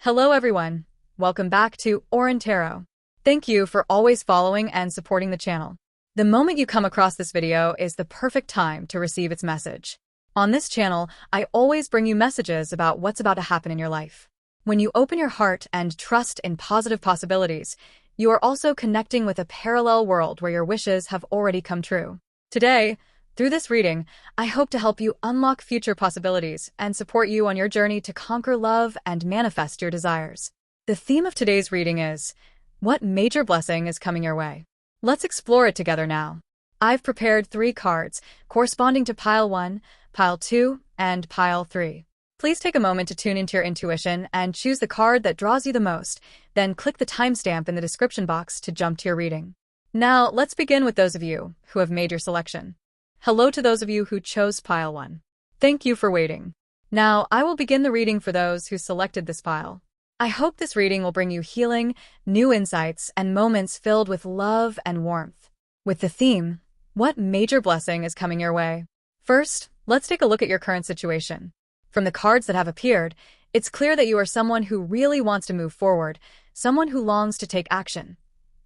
Hello everyone, welcome back to Tarot. Thank you for always following and supporting the channel. The moment you come across this video is the perfect time to receive its message. On this channel, I always bring you messages about what's about to happen in your life. When you open your heart and trust in positive possibilities, you are also connecting with a parallel world where your wishes have already come true. Today, through this reading, I hope to help you unlock future possibilities and support you on your journey to conquer love and manifest your desires. The theme of today's reading is, what major blessing is coming your way? Let's explore it together now. I've prepared 3 cards corresponding to Pile 1, Pile 2, and Pile 3. Please take a moment to tune into your intuition and choose the card that draws you the most, then click the timestamp in the description box to jump to your reading. Now, let's begin with those of you who have made your selection. Hello to those of you who chose Pile 1. Thank you for waiting. Now, I will begin the reading for those who selected this pile. I hope this reading will bring you healing, new insights, and moments filled with love and warmth. With the theme, what major blessing is coming your way? First, let's take a look at your current situation. From the cards that have appeared, it's clear that you are someone who really wants to move forward, someone who longs to take action.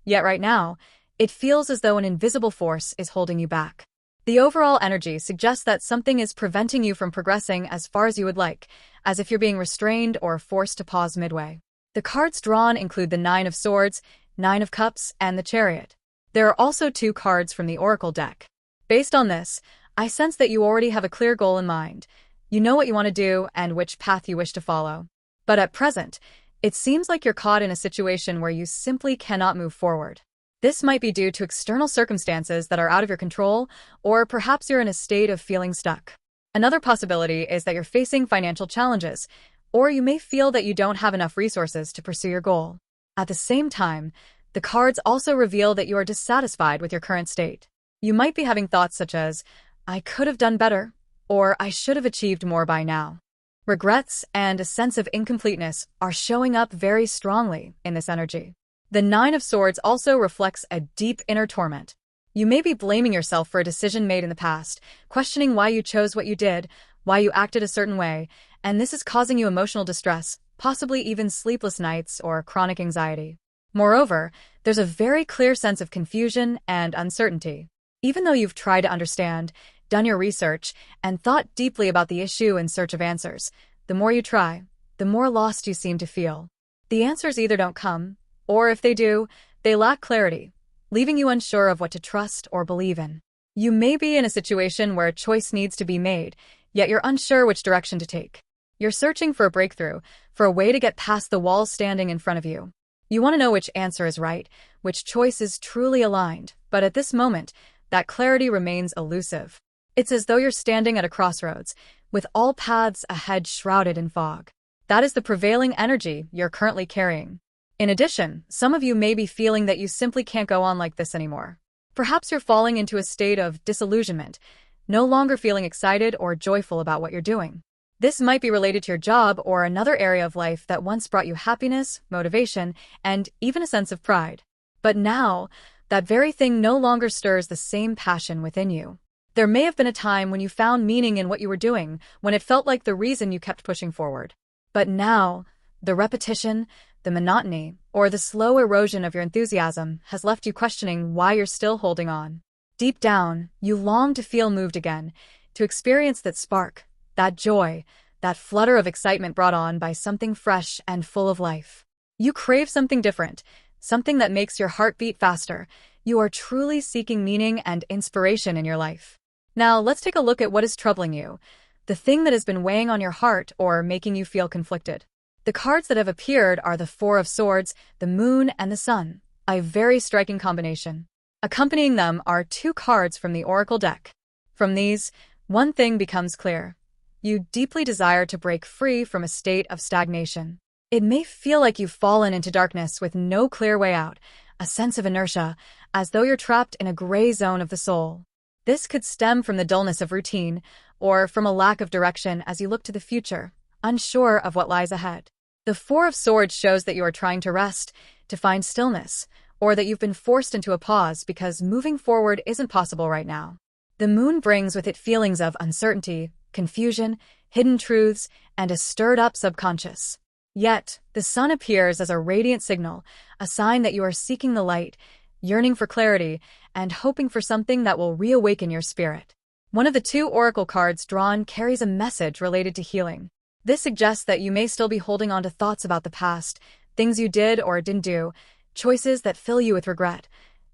Yet right now, it feels as though an invisible force is holding you back. The overall energy suggests that something is preventing you from progressing as far as you would like, as if you're being restrained or forced to pause midway. The cards drawn include the 9 of Swords, 9 of Cups, and the Chariot. There are also 2 cards from the Oracle deck. Based on this, I sense that you already have a clear goal in mind. You know what you want to do and which path you wish to follow. But at present, it seems like you're caught in a situation where you simply cannot move forward. This might be due to external circumstances that are out of your control, or perhaps you're in a state of feeling stuck. Another possibility is that you're facing financial challenges, or you may feel that you don't have enough resources to pursue your goal. At the same time, the cards also reveal that you are dissatisfied with your current state. You might be having thoughts such as, I could have done better, or I should have achieved more by now. Regrets and a sense of incompleteness are showing up very strongly in this energy. The 9 of Swords also reflects a deep inner torment. You may be blaming yourself for a decision made in the past, questioning why you chose what you did, why you acted a certain way, and this is causing you emotional distress, possibly even sleepless nights or chronic anxiety. Moreover, there's a very clear sense of confusion and uncertainty. Even though you've tried to understand, done your research, and thought deeply about the issue in search of answers, the more you try, the more lost you seem to feel. The answers either don't come, or if they do, they lack clarity, leaving you unsure of what to trust or believe in. You may be in a situation where a choice needs to be made, yet you're unsure which direction to take. You're searching for a breakthrough, for a way to get past the walls standing in front of you. You want to know which answer is right, which choice is truly aligned, but at this moment, that clarity remains elusive. It's as though you're standing at a crossroads, with all paths ahead shrouded in fog. That is the prevailing energy you're currently carrying. In addition, some of you may be feeling that you simply can't go on like this anymore. Perhaps you're falling into a state of disillusionment, no longer feeling excited or joyful about what you're doing. This might be related to your job or another area of life that once brought you happiness, motivation, and even a sense of pride. But now, that very thing no longer stirs the same passion within you. There may have been a time when you found meaning in what you were doing, when it felt like the reason you kept pushing forward. But now, the repetition, the monotony, or the slow erosion of your enthusiasm has left you questioning why you're still holding on. Deep down, you long to feel moved again, to experience that spark, that joy, that flutter of excitement brought on by something fresh and full of life. You crave something different, something that makes your heart beat faster. You are truly seeking meaning and inspiration in your life. Now, let's take a look at what is troubling you, the thing that has been weighing on your heart or making you feel conflicted. The cards that have appeared are the 4 of Swords, the Moon, and the Sun, a very striking combination. Accompanying them are 2 cards from the Oracle deck. From these, one thing becomes clear. You deeply desire to break free from a state of stagnation. It may feel like you've fallen into darkness with no clear way out, a sense of inertia, as though you're trapped in a gray zone of the soul. This could stem from the dullness of routine, or from a lack of direction as you look to the future, unsure of what lies ahead. The 4 of Swords shows that you are trying to rest, to find stillness, or that you've been forced into a pause because moving forward isn't possible right now. The Moon brings with it feelings of uncertainty, confusion, hidden truths, and a stirred-up subconscious. Yet, the sun appears as a radiant signal, a sign that you are seeking the light, yearning for clarity, and hoping for something that will reawaken your spirit. One of the two oracle cards drawn carries a message related to healing. This suggests that you may still be holding on to thoughts about the past, things you did or didn't do, choices that fill you with regret.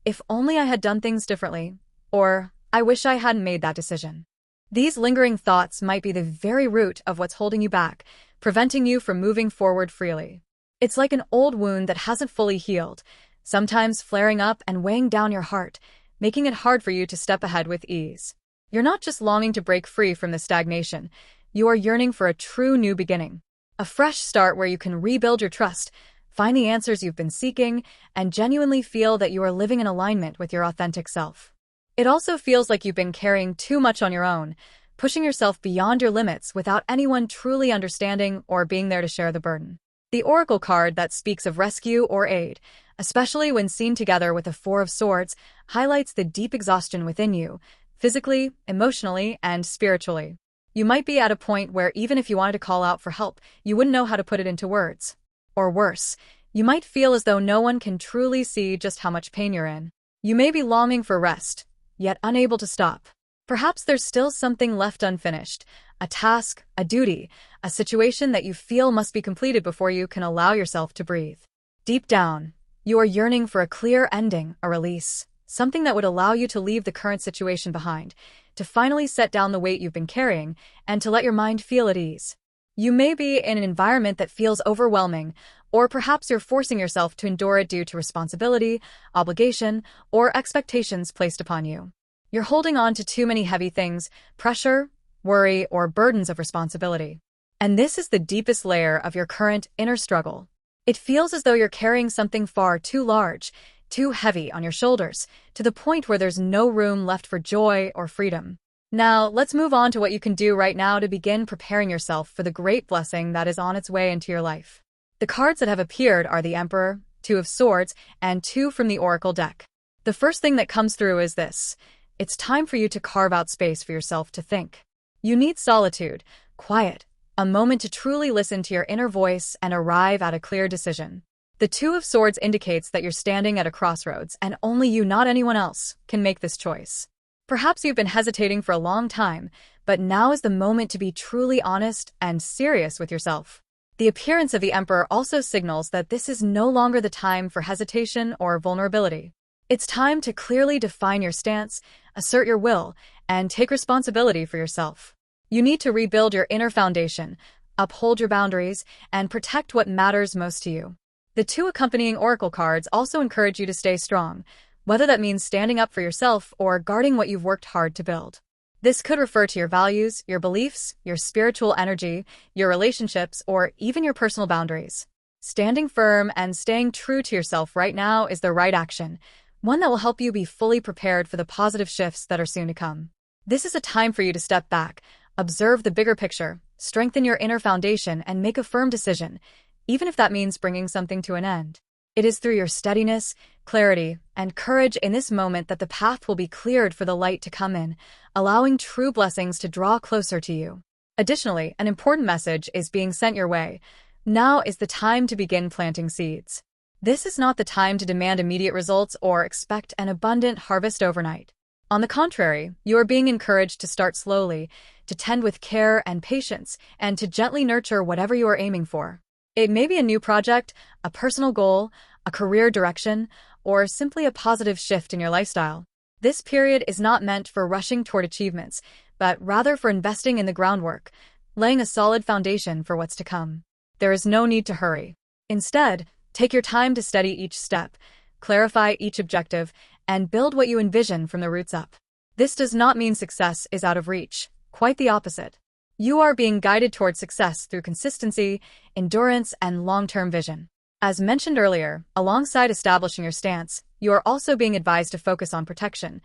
If only I had done things differently, or I wish I hadn't made that decision. These lingering thoughts might be the very root of what's holding you back, preventing you from moving forward freely. It's like an old wound that hasn't fully healed, sometimes flaring up and weighing down your heart, making it hard for you to step ahead with ease. You're not just longing to break free from the stagnation, you are yearning for a true new beginning. A fresh start where you can rebuild your trust, find the answers you've been seeking, and genuinely feel that you are living in alignment with your authentic self. It also feels like you've been carrying too much on your own, pushing yourself beyond your limits without anyone truly understanding or being there to share the burden. The oracle card that speaks of rescue or aid, especially when seen together with the Four of Swords, highlights the deep exhaustion within you, physically, emotionally, and spiritually. You might be at a point where even if you wanted to call out for help, you wouldn't know how to put it into words. Or worse, you might feel as though no one can truly see just how much pain you're in. You may be longing for rest, yet unable to stop. Perhaps there's still something left unfinished, a task, a duty, a situation that you feel must be completed before you can allow yourself to breathe. Deep down, you are yearning for a clear ending, a release, something that would allow you to leave the current situation behind, to finally set down the weight you've been carrying, and to let your mind feel at ease. You may be in an environment that feels overwhelming, or perhaps you're forcing yourself to endure it due to responsibility, obligation, or expectations placed upon you. You're holding on to too many heavy things, pressure, worry, or burdens of responsibility. And this is the deepest layer of your current inner struggle. It feels as though you're carrying something far too large, too heavy on your shoulders, to the point where there's no room left for joy or freedom. Now, let's move on to what you can do right now to begin preparing yourself for the great blessing that is on its way into your life. The cards that have appeared are the Emperor, Two of Swords, and two from the Oracle deck. The first thing that comes through is this: it's time for you to carve out space for yourself to think. You need solitude, quiet, a moment to truly listen to your inner voice and arrive at a clear decision. The Two of Swords indicates that you're standing at a crossroads, and only you, not anyone else, can make this choice. Perhaps you've been hesitating for a long time, but now is the moment to be truly honest and serious with yourself. The appearance of the Emperor also signals that this is no longer the time for hesitation or vulnerability. It's time to clearly define your stance, assert your will, and take responsibility for yourself. You need to rebuild your inner foundation, uphold your boundaries, and protect what matters most to you. The two accompanying oracle cards also encourage you to stay strong, whether that means standing up for yourself or guarding what you've worked hard to build. This could refer to your values, your beliefs, your spiritual energy, your relationships, or even your personal boundaries. Standing firm and staying true to yourself right now is the right action, one that will help you be fully prepared for the positive shifts that are soon to come. This is a time for you to step back, observe the bigger picture, strengthen your inner foundation, and make a firm decision, even if that means bringing something to an end. It is through your steadiness, clarity, and courage in this moment that the path will be cleared for the light to come in, allowing true blessings to draw closer to you. Additionally, an important message is being sent your way. Now is the time to begin planting seeds. This is not the time to demand immediate results or expect an abundant harvest overnight. On the contrary, you are being encouraged to start slowly, to tend with care and patience, and to gently nurture whatever you are aiming for. It may be a new project, a personal goal, a career direction, or simply a positive shift in your lifestyle. This period is not meant for rushing toward achievements, but rather for investing in the groundwork, laying a solid foundation for what's to come. There is no need to hurry. Instead, take your time to study each step, clarify each objective, and build what you envision from the roots up. This does not mean success is out of reach, quite the opposite. You are being guided toward success through consistency, endurance, and long-term vision. As mentioned earlier, alongside establishing your stance, you are also being advised to focus on protection,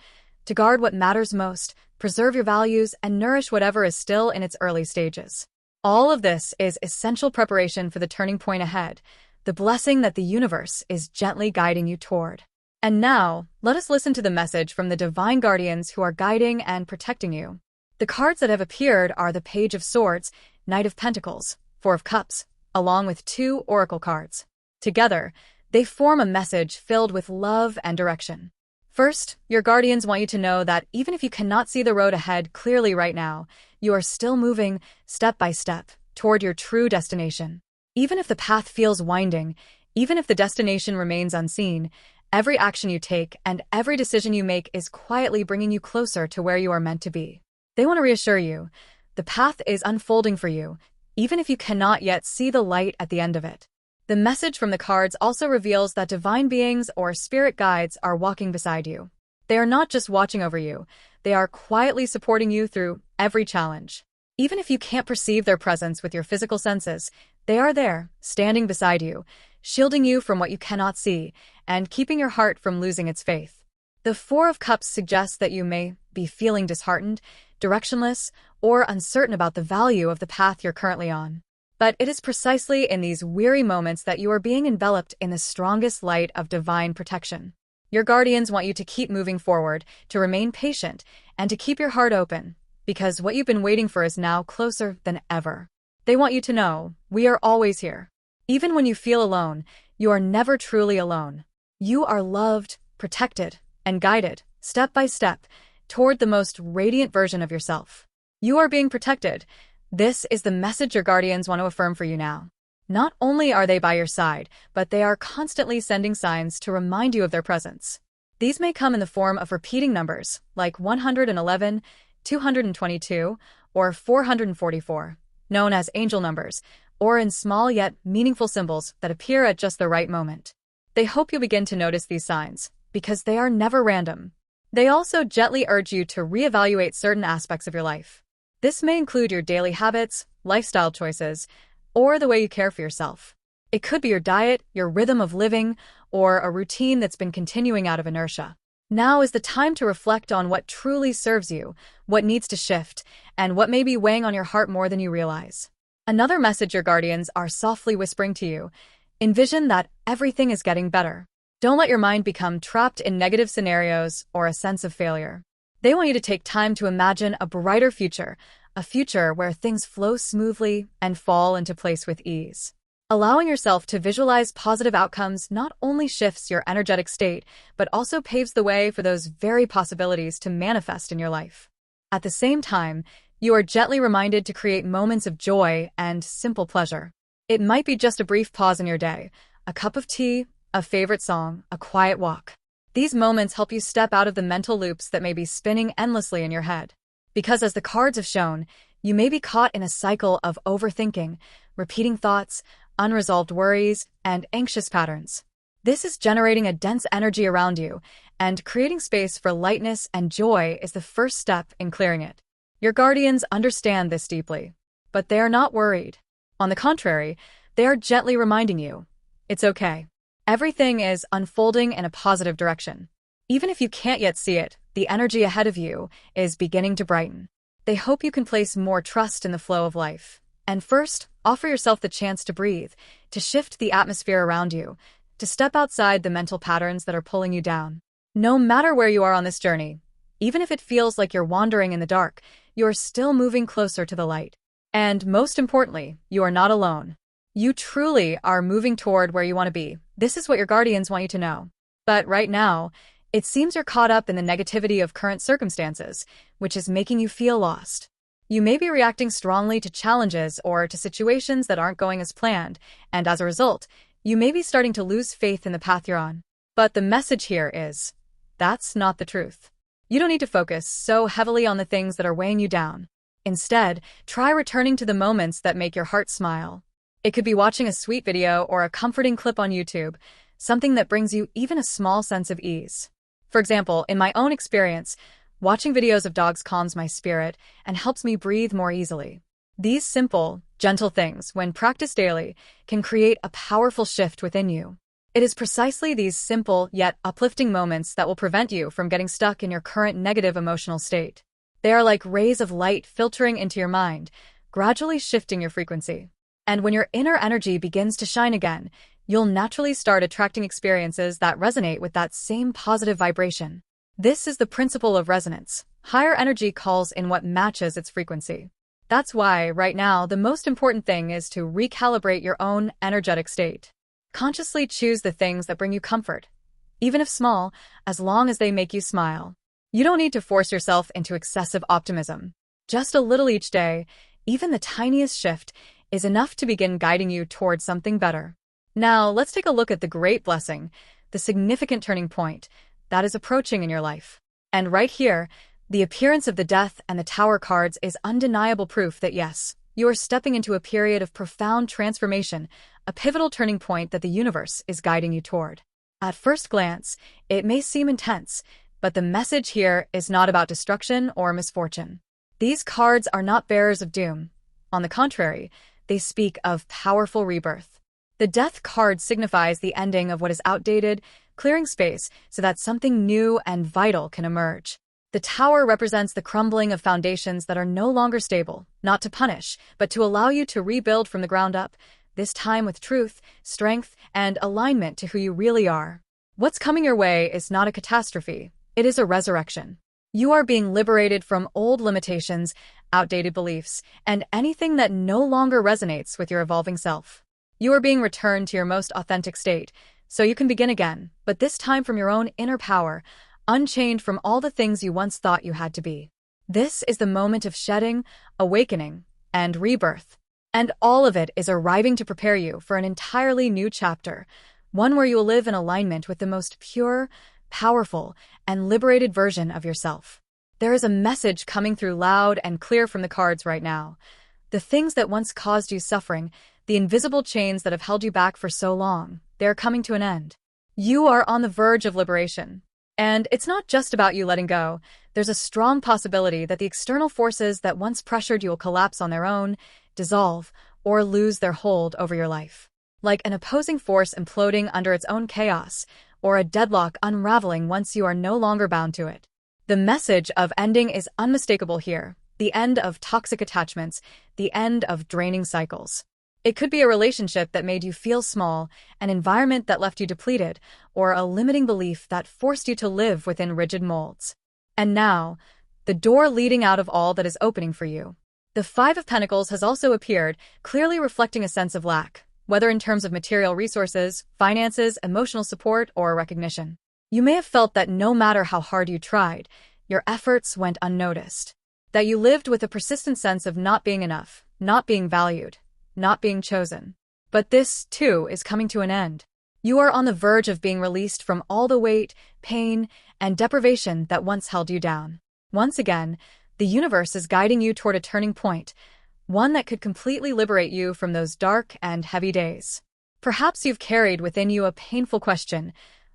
to guard what matters most, preserve your values, and nourish whatever is still in its early stages. All of this is essential preparation for the turning point ahead, the blessing that the universe is gently guiding you toward. And now, let us listen to the message from the divine guardians who are guiding and protecting you. The cards that have appeared are the Page of Swords, Knight of Pentacles, Four of Cups, along with 2 oracle cards. Together, they form a message filled with love and direction. First, your guardians want you to know that even if you cannot see the road ahead clearly right now, you are still moving, step by step, toward your true destination. Even if the path feels winding, even if the destination remains unseen, every action you take and every decision you make is quietly bringing you closer to where you are meant to be. They want to reassure you, the path is unfolding for you, even if you cannot yet see the light at the end of it. The message from the cards also reveals that divine beings or spirit guides are walking beside you. They are not just watching over you, they are quietly supporting you through every challenge. Even if you can't perceive their presence with your physical senses, they are there, standing beside you, shielding you from what you cannot see, and keeping your heart from losing its faith. The Four of Cups suggests that you may be feeling disheartened, directionless, or uncertain about the value of the path you're currently on. But it is precisely in these weary moments that you are being enveloped in the strongest light of divine protection. Your guardians want you to keep moving forward, to remain patient, and to keep your heart open, because what you've been waiting for is now closer than ever. They want you to know, we are always here. Even when you feel alone, you are never truly alone. You are loved, protected, and guided, step by step, toward the most radiant version of yourself. You are being protected. This is the message your guardians want to affirm for you now. Not only are they by your side, but they are constantly sending signs to remind you of their presence. These may come in the form of repeating numbers, like 111, 222, or 444, known as angel numbers, or in small yet meaningful symbols that appear at just the right moment. They hope you'll begin to notice these signs, because they are never random. They also gently urge you to reevaluate certain aspects of your life. This may include your daily habits, lifestyle choices, or the way you care for yourself. It could be your diet, your rhythm of living, or a routine that's been continuing out of inertia. Now is the time to reflect on what truly serves you, what needs to shift, and what may be weighing on your heart more than you realize. Another message your guardians are softly whispering to you: envision that everything is getting better. Don't let your mind become trapped in negative scenarios or a sense of failure. They want you to take time to imagine a brighter future, a future where things flow smoothly and fall into place with ease. Allowing yourself to visualize positive outcomes not only shifts your energetic state, but also paves the way for those very possibilities to manifest in your life. At the same time, you are gently reminded to create moments of joy and simple pleasure. It might be just a brief pause in your day, a cup of tea, a favorite song, a quiet walk. These moments help you step out of the mental loops that may be spinning endlessly in your head. Because as the cards have shown, you may be caught in a cycle of overthinking, repeating thoughts, unresolved worries, and anxious patterns. This is generating a dense energy around you, and creating space for lightness and joy is the first step in clearing it. Your guardians understand this deeply, but they are not worried. On the contrary, they are gently reminding you, it's okay. Everything is unfolding in a positive direction. Even if you can't yet see it, the energy ahead of you is beginning to brighten. They hope you can place more trust in the flow of life. And first, offer yourself the chance to breathe, to shift the atmosphere around you, to step outside the mental patterns that are pulling you down. No matter where you are on this journey, even if it feels like you're wandering in the dark, you are still moving closer to the light. And most importantly, you are not alone. You truly are moving toward where you want to be. This is what your guardians want you to know. But right now, it seems you're caught up in the negativity of current circumstances, which is making you feel lost. You may be reacting strongly to challenges or to situations that aren't going as planned, and as a result, you may be starting to lose faith in the path you're on. But the message here is, that's not the truth. You don't need to focus so heavily on the things that are weighing you down. Instead, try returning to the moments that make your heart smile. It could be watching a sweet video or a comforting clip on YouTube, something that brings you even a small sense of ease. For example, in my own experience, watching videos of dogs calms my spirit and helps me breathe more easily. These simple, gentle things, when practiced daily, can create a powerful shift within you. It is precisely these simple yet uplifting moments that will prevent you from getting stuck in your current negative emotional state. They are like rays of light filtering into your mind, gradually shifting your frequency. And when your inner energy begins to shine again, you'll naturally start attracting experiences that resonate with that same positive vibration. This is the principle of resonance. Higher energy calls in what matches its frequency. That's why, right now, the most important thing is to recalibrate your own energetic state. Consciously choose the things that bring you comfort, even if small, as long as they make you smile. You don't need to force yourself into excessive optimism. Just a little each day, even the tiniest shift, is enough to begin guiding you towards something better. Now, let's take a look at the great blessing, the significant turning point that is approaching in your life. And right here, the appearance of the Death and the Tower cards is undeniable proof that yes, you are stepping into a period of profound transformation, a pivotal turning point that the universe is guiding you toward. At first glance, it may seem intense, but the message here is not about destruction or misfortune. These cards are not bearers of doom. On the contrary, they speak of powerful rebirth. The Death card signifies the ending of what is outdated, clearing space so that something new and vital can emerge. The Tower represents the crumbling of foundations that are no longer stable, not to punish, but to allow you to rebuild from the ground up, this time with truth, strength, and alignment to who you really are. What's coming your way is not a catastrophe, it is a resurrection. You are being liberated from old limitations, outdated beliefs, and anything that no longer resonates with your evolving self. You are being returned to your most authentic state, so you can begin again, but this time from your own inner power, unchained from all the things you once thought you had to be. This is the moment of shedding, awakening, and rebirth. And all of it is arriving to prepare you for an entirely new chapter, one where you will live in alignment with the most pure, powerful, and liberated version of yourself. There is a message coming through loud and clear from the cards right now. The things that once caused you suffering, the invisible chains that have held you back for so long, they are coming to an end. You are on the verge of liberation. And it's not just about you letting go. There's a strong possibility that the external forces that once pressured you will collapse on their own, dissolve, or lose their hold over your life. Like an opposing force imploding under its own chaos, or a deadlock unraveling once you are no longer bound to it. The message of ending is unmistakable here. The end of toxic attachments, the end of draining cycles. It could be a relationship that made you feel small, an environment that left you depleted, or a limiting belief that forced you to live within rigid molds. And now, the door leading out of all that is opening for you. The Five of Pentacles has also appeared, clearly reflecting a sense of lack, whether in terms of material resources, finances, emotional support, or recognition. You may have felt that no matter how hard you tried, your efforts went unnoticed. That you lived with a persistent sense of not being enough, not being valued, not being chosen. But this, too, is coming to an end. You are on the verge of being released from all the weight, pain, and deprivation that once held you down. Once again, the universe is guiding you toward a turning point, one that could completely liberate you from those dark and heavy days. Perhaps you've carried within you a painful question.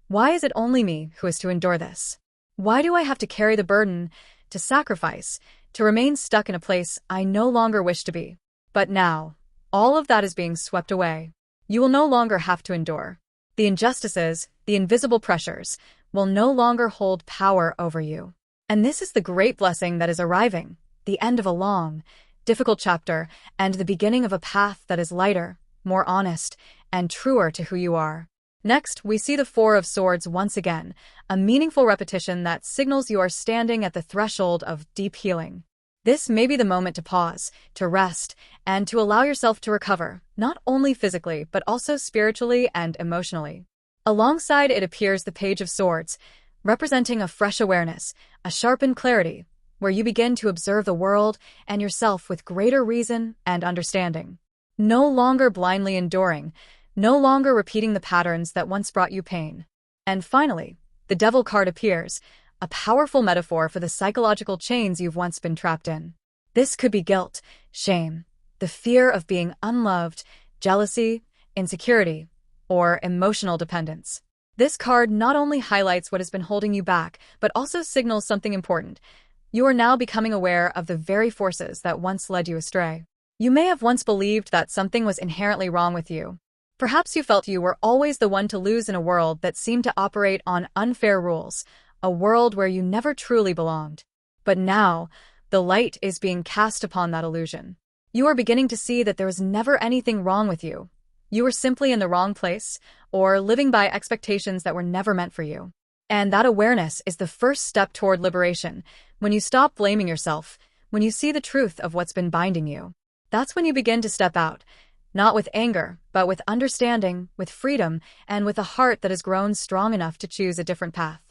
Why is it only me who is to endure this? Why do I have to carry the burden, to sacrifice, to remain stuck in a place I no longer wish to be? But now, all of that is being swept away. You will no longer have to endure. The injustices, the invisible pressures, will no longer hold power over you. And this is the great blessing that is arriving, the end of a long, difficult chapter, and the beginning of a path that is lighter, more honest, and truer to who you are. Next, we see the Four of Swords once again, a meaningful repetition that signals you are standing at the threshold of deep healing. This may be the moment to pause, to rest, and to allow yourself to recover, not only physically, but also spiritually and emotionally. Alongside it appears the Page of Swords, representing a fresh awareness, a sharpened clarity, where you begin to observe the world and yourself with greater reason and understanding. No longer blindly enduring, no longer repeating the patterns that once brought you pain. And finally, the Devil card appears, a powerful metaphor for the psychological chains you've once been trapped in. This could be guilt, shame, the fear of being unloved, jealousy, insecurity, or emotional dependence. This card not only highlights what has been holding you back, but also signals something important. You are now becoming aware of the very forces that once led you astray. You may have once believed that something was inherently wrong with you. Perhaps you felt you were always the one to lose in a world that seemed to operate on unfair rules, a world where you never truly belonged. But now, the light is being cast upon that illusion. You are beginning to see that there was never anything wrong with you. You were simply in the wrong place, or living by expectations that were never meant for you. And that awareness is the first step toward liberation. When you stop blaming yourself, when you see the truth of what's been binding you. That's when you begin to step out, not with anger, but with understanding, with freedom, and with a heart that has grown strong enough to choose a different path.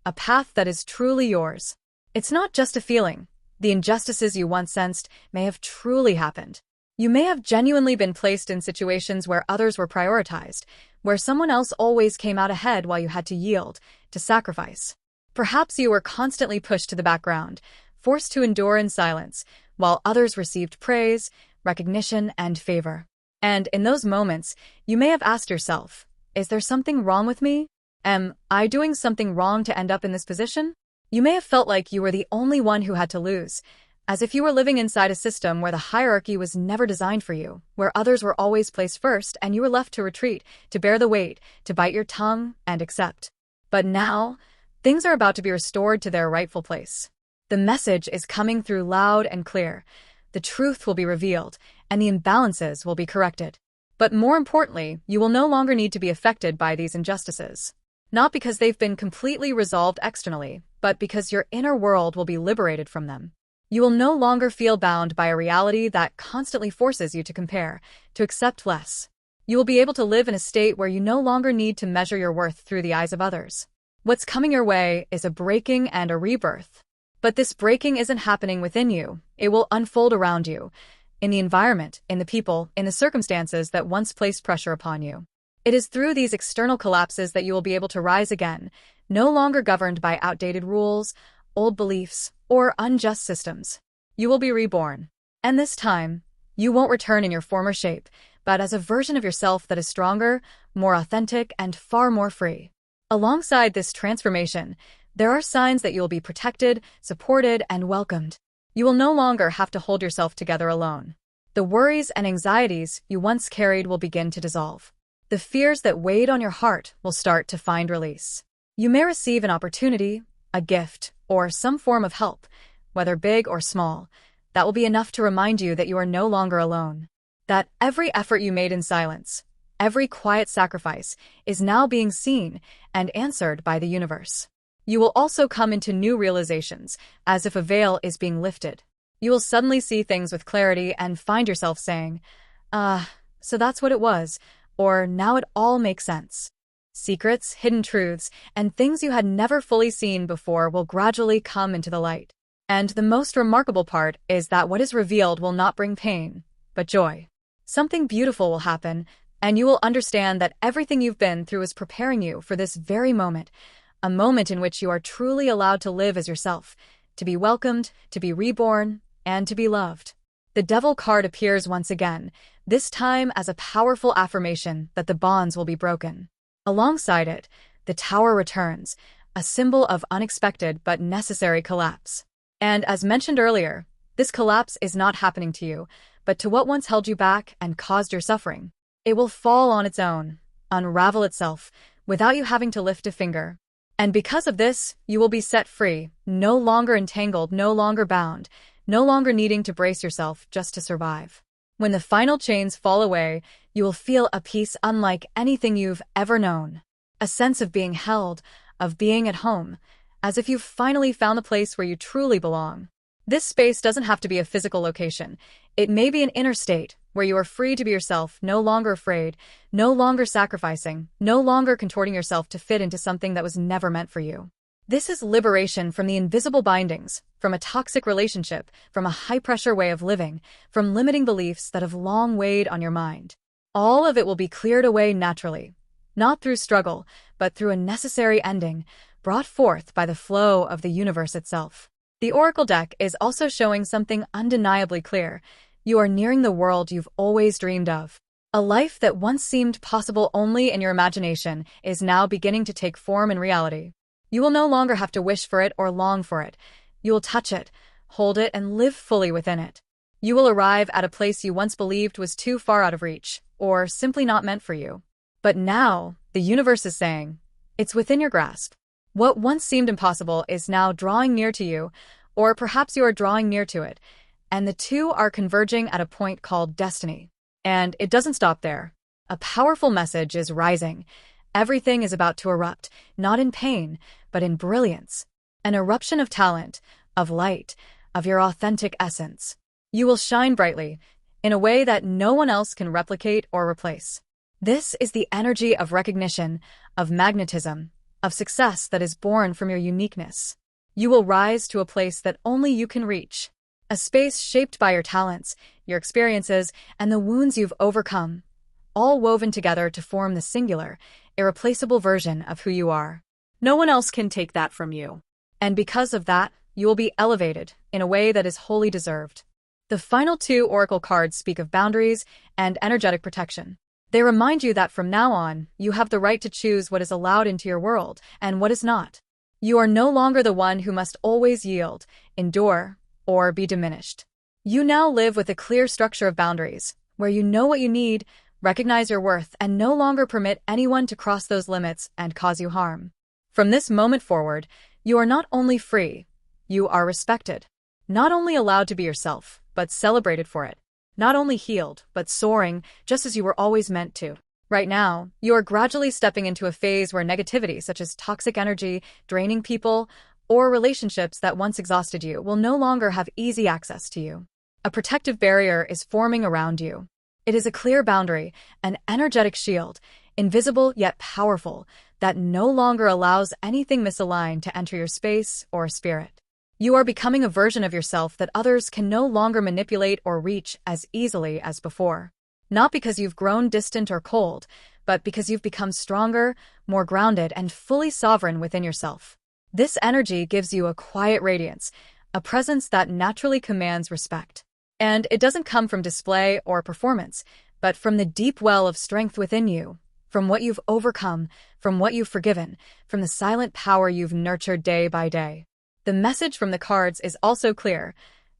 A path that is truly yours. It's not just a feeling. The injustices you once sensed may have truly happened. You may have genuinely been placed in situations where others were prioritized, where someone else always came out ahead while you had to yield, to sacrifice. Perhaps you were constantly pushed to the background, forced to endure in silence, while others received praise, recognition, and favor. And in those moments, you may have asked yourself, is there something wrong with me? Am I doing something wrong to end up in this position? You may have felt like you were the only one who had to lose, as if you were living inside a system where the hierarchy was never designed for you, where others were always placed first and you were left to retreat, to bear the weight, to bite your tongue and accept. But now, things are about to be restored to their rightful place. The message is coming through loud and clear. The truth will be revealed, and the imbalances will be corrected. But more importantly, you will no longer need to be affected by these injustices. Not because they've been completely resolved externally, but because your inner world will be liberated from them. You will no longer feel bound by a reality that constantly forces you to compare, to accept less. You will be able to live in a state where you no longer need to measure your worth through the eyes of others. What's coming your way is a breaking and a rebirth. But this breaking isn't happening within you. It will unfold around you, in the environment, in the people, in the circumstances that once placed pressure upon you. It is through these external collapses that you will be able to rise again, no longer governed by outdated rules, old beliefs, or unjust systems. You will be reborn. And this time, you won't return in your former shape, but as a version of yourself that is stronger, more authentic, and far more free. Alongside this transformation, there are signs that you will be protected, supported, and welcomed. You will no longer have to hold yourself together alone. The worries and anxieties you once carried will begin to dissolve. The fears that weighed on your heart will start to find release. You may receive an opportunity, a gift, or some form of help, whether big or small, that will be enough to remind you that you are no longer alone. That every effort you made in silence, every quiet sacrifice, is now being seen and answered by the universe. You will also come into new realizations, as if a veil is being lifted. You will suddenly see things with clarity and find yourself saying, so that's what it was, or now it all makes sense. Secrets, hidden truths, and things you had never fully seen before will gradually come into the light. And the most remarkable part is that what is revealed will not bring pain, but joy. Something beautiful will happen, and you will understand that everything you've been through is preparing you for this very moment, a moment in which you are truly allowed to live as yourself, to be welcomed, to be reborn, and to be loved. The Devil card appears once again, this time as a powerful affirmation that the bonds will be broken. Alongside it, the Tower returns, a symbol of unexpected but necessary collapse. And as mentioned earlier, this collapse is not happening to you, but to what once held you back and caused your suffering. It will fall on its own, unravel itself, without you having to lift a finger. And because of this, you will be set free, no longer entangled, no longer bound, no longer needing to brace yourself just to survive. When the final chains fall away, you will feel a peace unlike anything you've ever known. A sense of being held, of being at home, as if you've finally found the place where you truly belong. This space doesn't have to be a physical location. It may be an inner state, where you are free to be yourself, no longer afraid, no longer sacrificing, no longer contorting yourself to fit into something that was never meant for you. This is liberation from the invisible bindings, from a toxic relationship, from a high-pressure way of living, from limiting beliefs that have long weighed on your mind. All of it will be cleared away naturally, not through struggle, but through a necessary ending, brought forth by the flow of the universe itself. The Oracle deck is also showing something undeniably clear. You are nearing the world you've always dreamed of. A life that once seemed possible only in your imagination is now beginning to take form in reality. You will no longer have to wish for it or long for it. You will touch it, hold it, and live fully within it. You will arrive at a place you once believed was too far out of reach, or simply not meant for you. But now, the universe is saying, it's within your grasp. What once seemed impossible is now drawing near to you, or perhaps you are drawing near to it, and the two are converging at a point called destiny. And it doesn't stop there. A powerful message is rising. Everything is about to erupt, not in pain, but in brilliance. An eruption of talent, of light, of your authentic essence. You will shine brightly, in a way that no one else can replicate or replace. This is the energy of recognition, of magnetism, of success that is born from your uniqueness. You will rise to a place that only you can reach, a space shaped by your talents, your experiences, and the wounds you've overcome, all woven together to form the singular, irreplaceable version of who you are. No one else can take that from you. And because of that, you will be elevated in a way that is wholly deserved. The final two oracle cards speak of boundaries and energetic protection. They remind you that from now on, you have the right to choose what is allowed into your world and what is not. You are no longer the one who must always yield, endure, or be diminished. You now live with a clear structure of boundaries, where you know what you need, recognize your worth, and no longer permit anyone to cross those limits and cause you harm. From this moment forward, you are not only free, you are respected. Not only allowed to be yourself, but celebrated for it. Not only healed, but soaring, just as you were always meant to. Right now, you are gradually stepping into a phase where negativity, such as toxic energy, draining people, or relationships that once exhausted you, will no longer have easy access to you. A protective barrier is forming around you. It is a clear boundary, an energetic shield, invisible yet powerful, that no longer allows anything misaligned to enter your space or spirit. You are becoming a version of yourself that others can no longer manipulate or reach as easily as before. Not because you've grown distant or cold, but because you've become stronger, more grounded, and fully sovereign within yourself. This energy gives you a quiet radiance, a presence that naturally commands respect. And it doesn't come from display or performance, but from the deep well of strength within you, from what you've overcome, from what you've forgiven, from the silent power you've nurtured day by day. The message from the cards is also clear.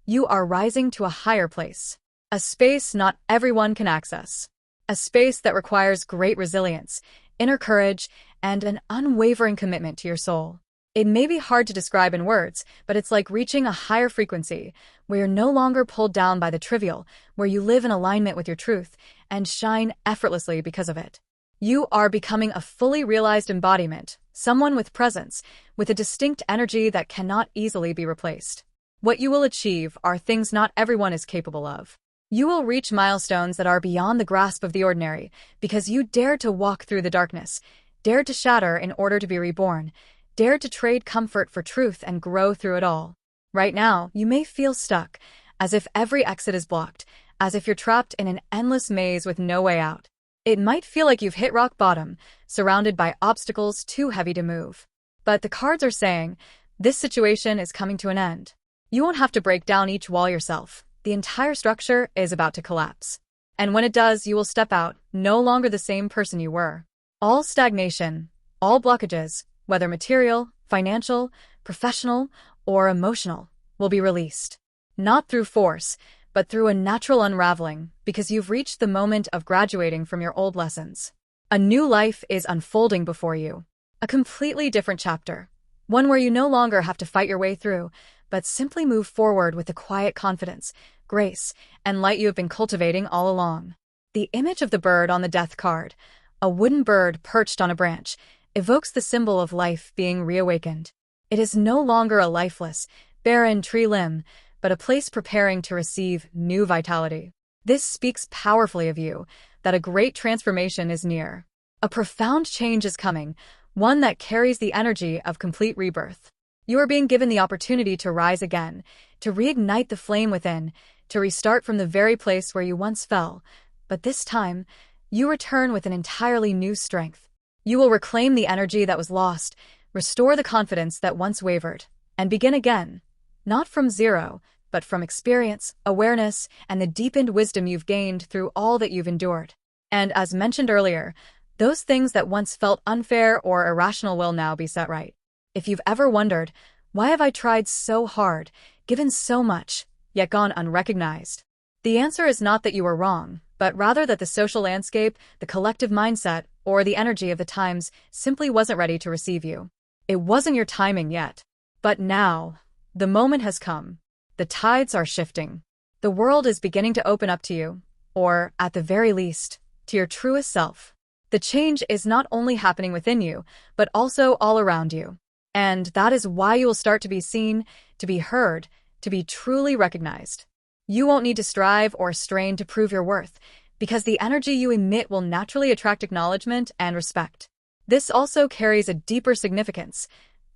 You are rising to a higher place, a space not everyone can access, a space that requires great resilience, inner courage, and an unwavering commitment to your soul. It may be hard to describe in words, but it's like reaching a higher frequency, where you're no longer pulled down by the trivial, where you live in alignment with your truth and shine effortlessly because of it. You are becoming a fully realized embodiment, someone with presence, with a distinct energy that cannot easily be replaced. What you will achieve are things not everyone is capable of. You will reach milestones that are beyond the grasp of the ordinary, because you dared to walk through the darkness, dared to shatter in order to be reborn, dared to trade comfort for truth and grow through it all. Right now, you may feel stuck, as if every exit is blocked, as if you're trapped in an endless maze with no way out. It might feel like you've hit rock bottom, surrounded by obstacles too heavy to move. But the cards are saying, this situation is coming to an end. You won't have to break down each wall yourself. The entire structure is about to collapse. And when it does, you will step out, no longer the same person you were. All stagnation, all blockages, whether material, financial, professional, or emotional, will be released. Not through force, but through a natural unraveling, because you've reached the moment of graduating from your old lessons. A new life is unfolding before you. A completely different chapter. One where you no longer have to fight your way through, but simply move forward with the quiet confidence, grace, and light you have been cultivating all along. The image of the bird on the death card, a wooden bird perched on a branch, evokes the symbol of life being reawakened. It is no longer a lifeless, barren tree limb, but a place preparing to receive new vitality. This speaks powerfully of you, that a great transformation is near. A profound change is coming, one that carries the energy of complete rebirth. You are being given the opportunity to rise again, to reignite the flame within, to restart from the very place where you once fell. But this time, you return with an entirely new strength. You will reclaim the energy that was lost, restore the confidence that once wavered, and begin again. Not from zero, but from experience, awareness, and the deepened wisdom you've gained through all that you've endured. And as mentioned earlier, those things that once felt unfair or irrational will now be set right. If you've ever wondered, why have I tried so hard, given so much, yet gone unrecognized? The answer is not that you were wrong, but rather that the social landscape, the collective mindset, or the energy of the times simply wasn't ready to receive you. It wasn't your timing yet. But now, the moment has come. The tides are shifting. The world is beginning to open up to you, or, at the very least, to your truest self. The change is not only happening within you, but also all around you. And that is why you will start to be seen, to be heard, to be truly recognized. You won't need to strive or strain to prove your worth, because the energy you emit will naturally attract acknowledgement and respect. This also carries a deeper significance.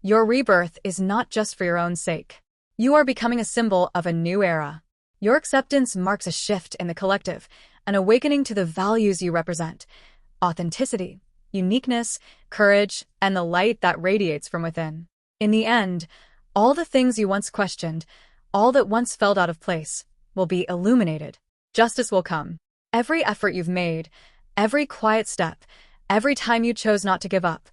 Your rebirth is not just for your own sake. You are becoming a symbol of a new era. Your acceptance marks a shift in the collective, an awakening to the values you represent: authenticity, uniqueness, courage, and the light that radiates from within. In the end, all the things you once questioned, all that once felt out of place, will be illuminated. Justice will come. Every effort you've made, every quiet step, every time you chose not to give up,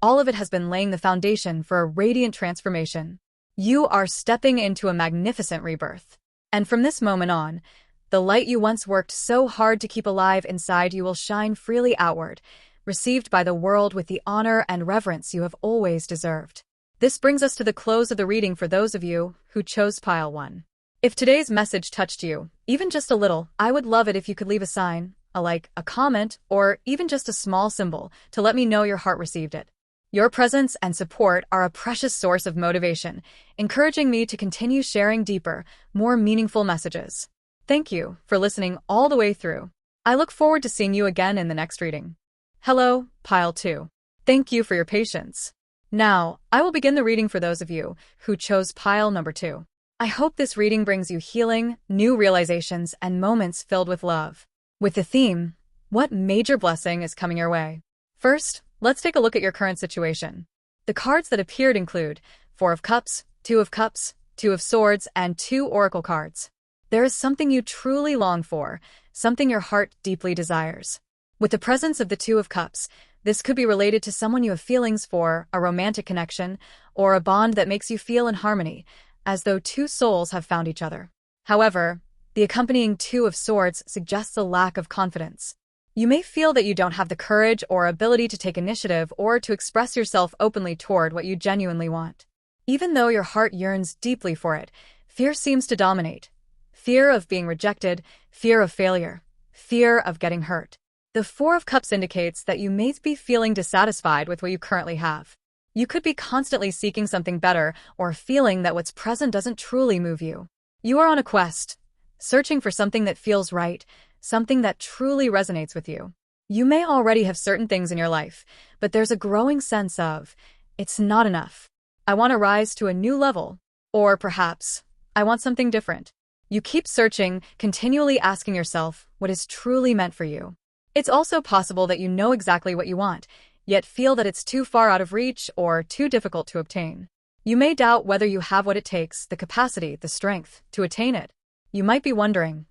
all of it has been laying the foundation for a radiant transformation. You are stepping into a magnificent rebirth. And from this moment on, the light you once worked so hard to keep alive inside you will shine freely outward, received by the world with the honor and reverence you have always deserved. This brings us to the close of the reading for those of you who chose pile 1. If today's message touched you, even just a little, I would love it if you could leave a sign, a like, a comment, or even just a small symbol to let me know your heart received it. Your presence and support are a precious source of motivation, encouraging me to continue sharing deeper, more meaningful messages. Thank you for listening all the way through. I look forward to seeing you again in the next reading. Hello, pile 2. Thank you for your patience. Now, I will begin the reading for those of you who chose pile number 2. I hope this reading brings you healing, new realizations, and moments filled with love. With the theme, what major blessing is coming your way? First, let's take a look at your current situation. The cards that appeared include 4 of Cups, 2 of Cups, 2 of Swords, and 2 Oracle cards. There is something you truly long for, something your heart deeply desires. With the presence of the 2 of Cups, this could be related to someone you have feelings for, a romantic connection, or a bond that makes you feel in harmony, as though 2 souls have found each other. However, the accompanying 2 of Swords suggests a lack of confidence. You may feel that you don't have the courage or ability to take initiative or to express yourself openly toward what you genuinely want. Even though your heart yearns deeply for it, fear seems to dominate. Fear of being rejected, fear of failure, fear of getting hurt. The 4 of Cups indicates that you may be feeling dissatisfied with what you currently have. You could be constantly seeking something better or feeling that what's present doesn't truly move you. You are on a quest, searching for something that feels right, something that truly resonates with you. You may already have certain things in your life, but there's a growing sense of, it's not enough. I want to rise to a new level. Or perhaps, I want something different. You keep searching, continually asking yourself what is truly meant for you. It's also possible that you know exactly what you want, yet feel that it's too far out of reach or too difficult to obtain. You may doubt whether you have what it takes, the capacity, the strength, to attain it. You might be wondering,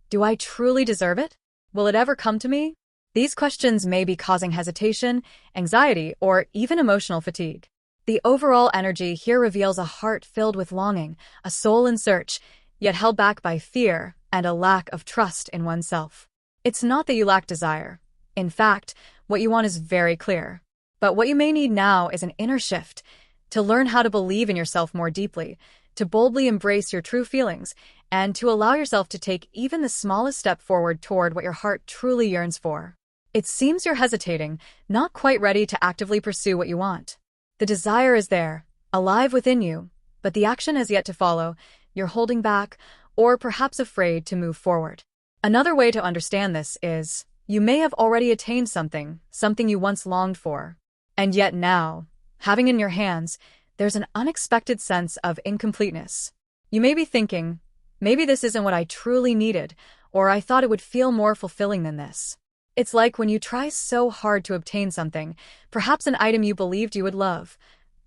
do I truly deserve it? Will it ever come to me? These questions may be causing hesitation, anxiety, or even emotional fatigue. The overall energy here reveals a heart filled with longing, a soul in search, yet held back by fear and a lack of trust in oneself. It's not that you lack desire. In fact, what you want is very clear. But what you may need now is an inner shift, to learn how to believe in yourself more deeply, to boldly embrace your true feelings, and to allow yourself to take even the smallest step forward toward what your heart truly yearns for. It seems you're hesitating, not quite ready to actively pursue what you want. The desire is there, alive within you, but the action has yet to follow. You're holding back, or perhaps afraid to move forward. Another way to understand this is, you may have already attained something you once longed for. And yet now, having in your hands, there's an unexpected sense of incompleteness. You may be thinking, maybe this isn't what I truly needed, or I thought it would feel more fulfilling than this. It's like when you try so hard to obtain something, perhaps an item you believed you would love,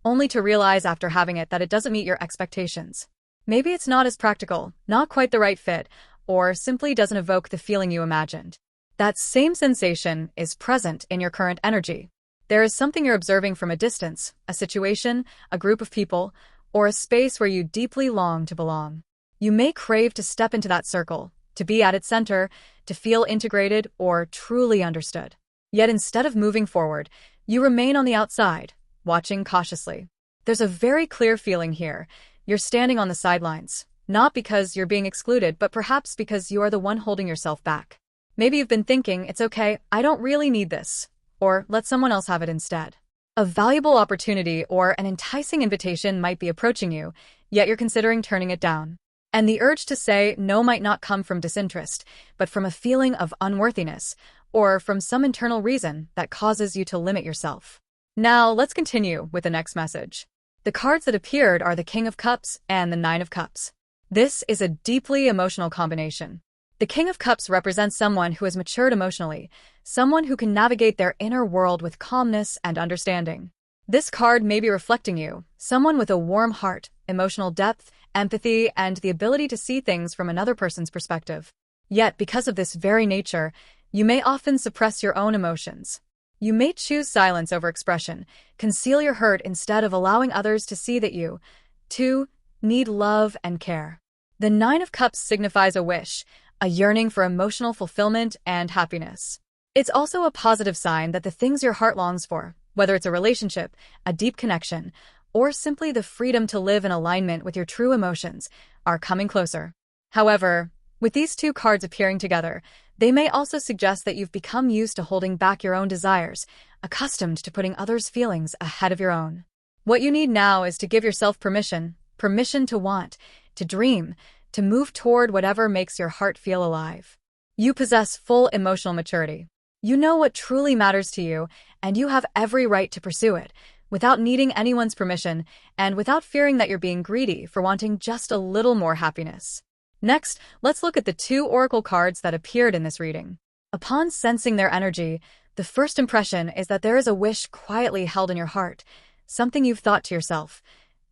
only to realize after having it that it doesn't meet your expectations. Maybe it's not as practical, not quite the right fit, or simply doesn't evoke the feeling you imagined. That same sensation is present in your current energy. There is something you're observing from a distance, a situation, a group of people, or a space where you deeply long to belong. You may crave to step into that circle, to be at its center, to feel integrated or truly understood. Yet instead of moving forward, you remain on the outside, watching cautiously. There's a very clear feeling here. You're standing on the sidelines, not because you're being excluded, but perhaps because you are the one holding yourself back. Maybe you've been thinking, it's okay, I don't really need this, or let someone else have it instead. A valuable opportunity or an enticing invitation might be approaching you, yet you're considering turning it down. And the urge to say no might not come from disinterest, but from a feeling of unworthiness, or from some internal reason that causes you to limit yourself. Now, let's continue with the next message. The cards that appeared are the King of Cups and the Nine of Cups. This is a deeply emotional combination. The King of Cups represents someone who has matured emotionally, someone who can navigate their inner world with calmness and understanding. This card may be reflecting you, someone with a warm heart, emotional depth, empathy, and the ability to see things from another person's perspective. Yet, because of this very nature, you may often suppress your own emotions. You may choose silence over expression, conceal your hurt instead of allowing others to see that you, too, need love and care. The Nine of Cups signifies a wish, a yearning for emotional fulfillment and happiness. It's also a positive sign that the things your heart longs for, whether it's a relationship, a deep connection, or simply the freedom to live in alignment with your true emotions, are coming closer. However, with these two cards appearing together, they may also suggest that you've become used to holding back your own desires, accustomed to putting others' feelings ahead of your own. What you need now is to give yourself permission to want, to dream, to move toward whatever makes your heart feel alive. You possess full emotional maturity. You know what truly matters to you, and you have every right to pursue it, without needing anyone's permission, and without fearing that you're being greedy for wanting just a little more happiness. Next, let's look at the two oracle cards that appeared in this reading. Upon sensing their energy, the first impression is that there is a wish quietly held in your heart, something you've thought to yourself,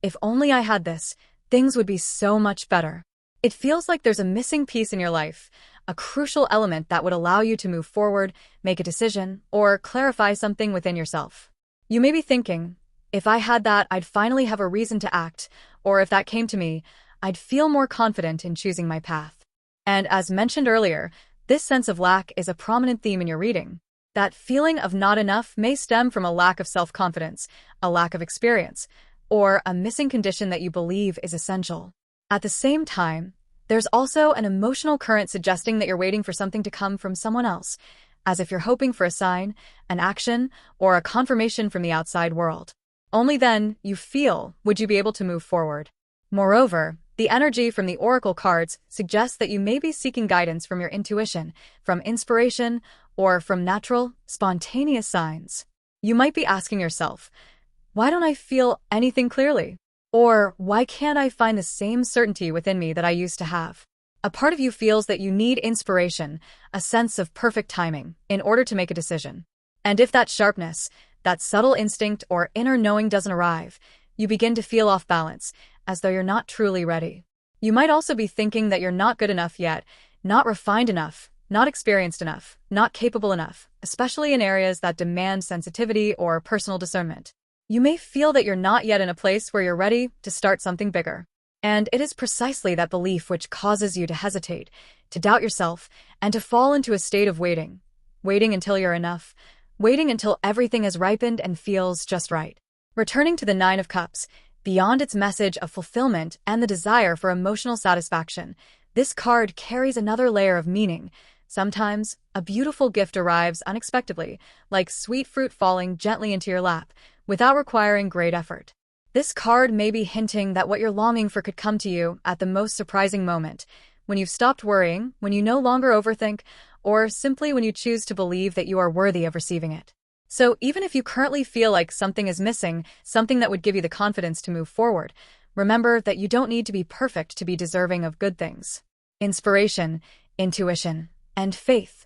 if only I had this, things would be so much better. It feels like there's a missing piece in your life, a crucial element that would allow you to move forward, make a decision, or clarify something within yourself. You may be thinking, if I had that, I'd finally have a reason to act, or if that came to me, I'd feel more confident in choosing my path. And as mentioned earlier, this sense of lack is a prominent theme in your reading. That feeling of not enough may stem from a lack of self-confidence, a lack of experience, or a missing condition that you believe is essential. At the same time, there's also an emotional current suggesting that you're waiting for something to come from someone else, as if you're hoping for a sign, an action, or a confirmation from the outside world. Only then, you feel, would you be able to move forward. Moreover, the energy from the oracle cards suggests that you may be seeking guidance from your intuition, from inspiration, or from natural, spontaneous signs. You might be asking yourself, why don't I feel anything clearly? Or why can't I find the same certainty within me that I used to have? A part of you feels that you need inspiration, a sense of perfect timing, in order to make a decision. And if that sharpness, that subtle instinct or inner knowing doesn't arrive, you begin to feel off balance, as though you're not truly ready. You might also be thinking that you're not good enough yet, not refined enough, not experienced enough, not capable enough, especially in areas that demand sensitivity or personal discernment. You may feel that you're not yet in a place where you're ready to start something bigger. And it is precisely that belief which causes you to hesitate, to doubt yourself, and to fall into a state of waiting. Waiting until you're enough. Waiting until everything has ripened and feels just right. Returning to the Nine of Cups, beyond its message of fulfillment and the desire for emotional satisfaction, this card carries another layer of meaning. Sometimes, a beautiful gift arrives unexpectedly, like sweet fruit falling gently into your lap, without requiring great effort. This card may be hinting that what you're longing for could come to you at the most surprising moment, when you've stopped worrying, when you no longer overthink, or simply when you choose to believe that you are worthy of receiving it. So even if you currently feel like something is missing, something that would give you the confidence to move forward, remember that you don't need to be perfect to be deserving of good things. Inspiration, intuition, and faith.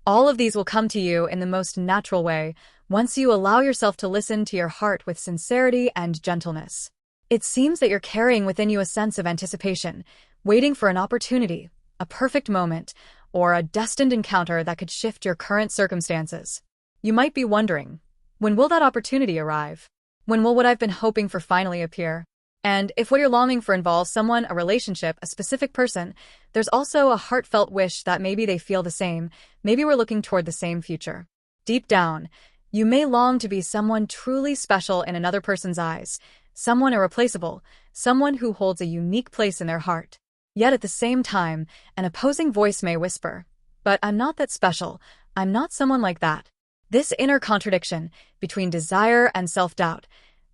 All of these will come to you in the most natural way, once you allow yourself to listen to your heart with sincerity and gentleness. It seems that you're carrying within you a sense of anticipation, waiting for an opportunity, a perfect moment, or a destined encounter that could shift your current circumstances. You might be wondering, when will that opportunity arrive? When will what I've been hoping for finally appear? And if what you're longing for involves someone, a relationship, a specific person, there's also a heartfelt wish that maybe they feel the same, maybe we're looking toward the same future. Deep down, you may long to be someone truly special in another person's eyes, someone irreplaceable, someone who holds a unique place in their heart. Yet at the same time, an opposing voice may whisper, "But I'm not that special, I'm not someone like that." This inner contradiction between desire and self-doubt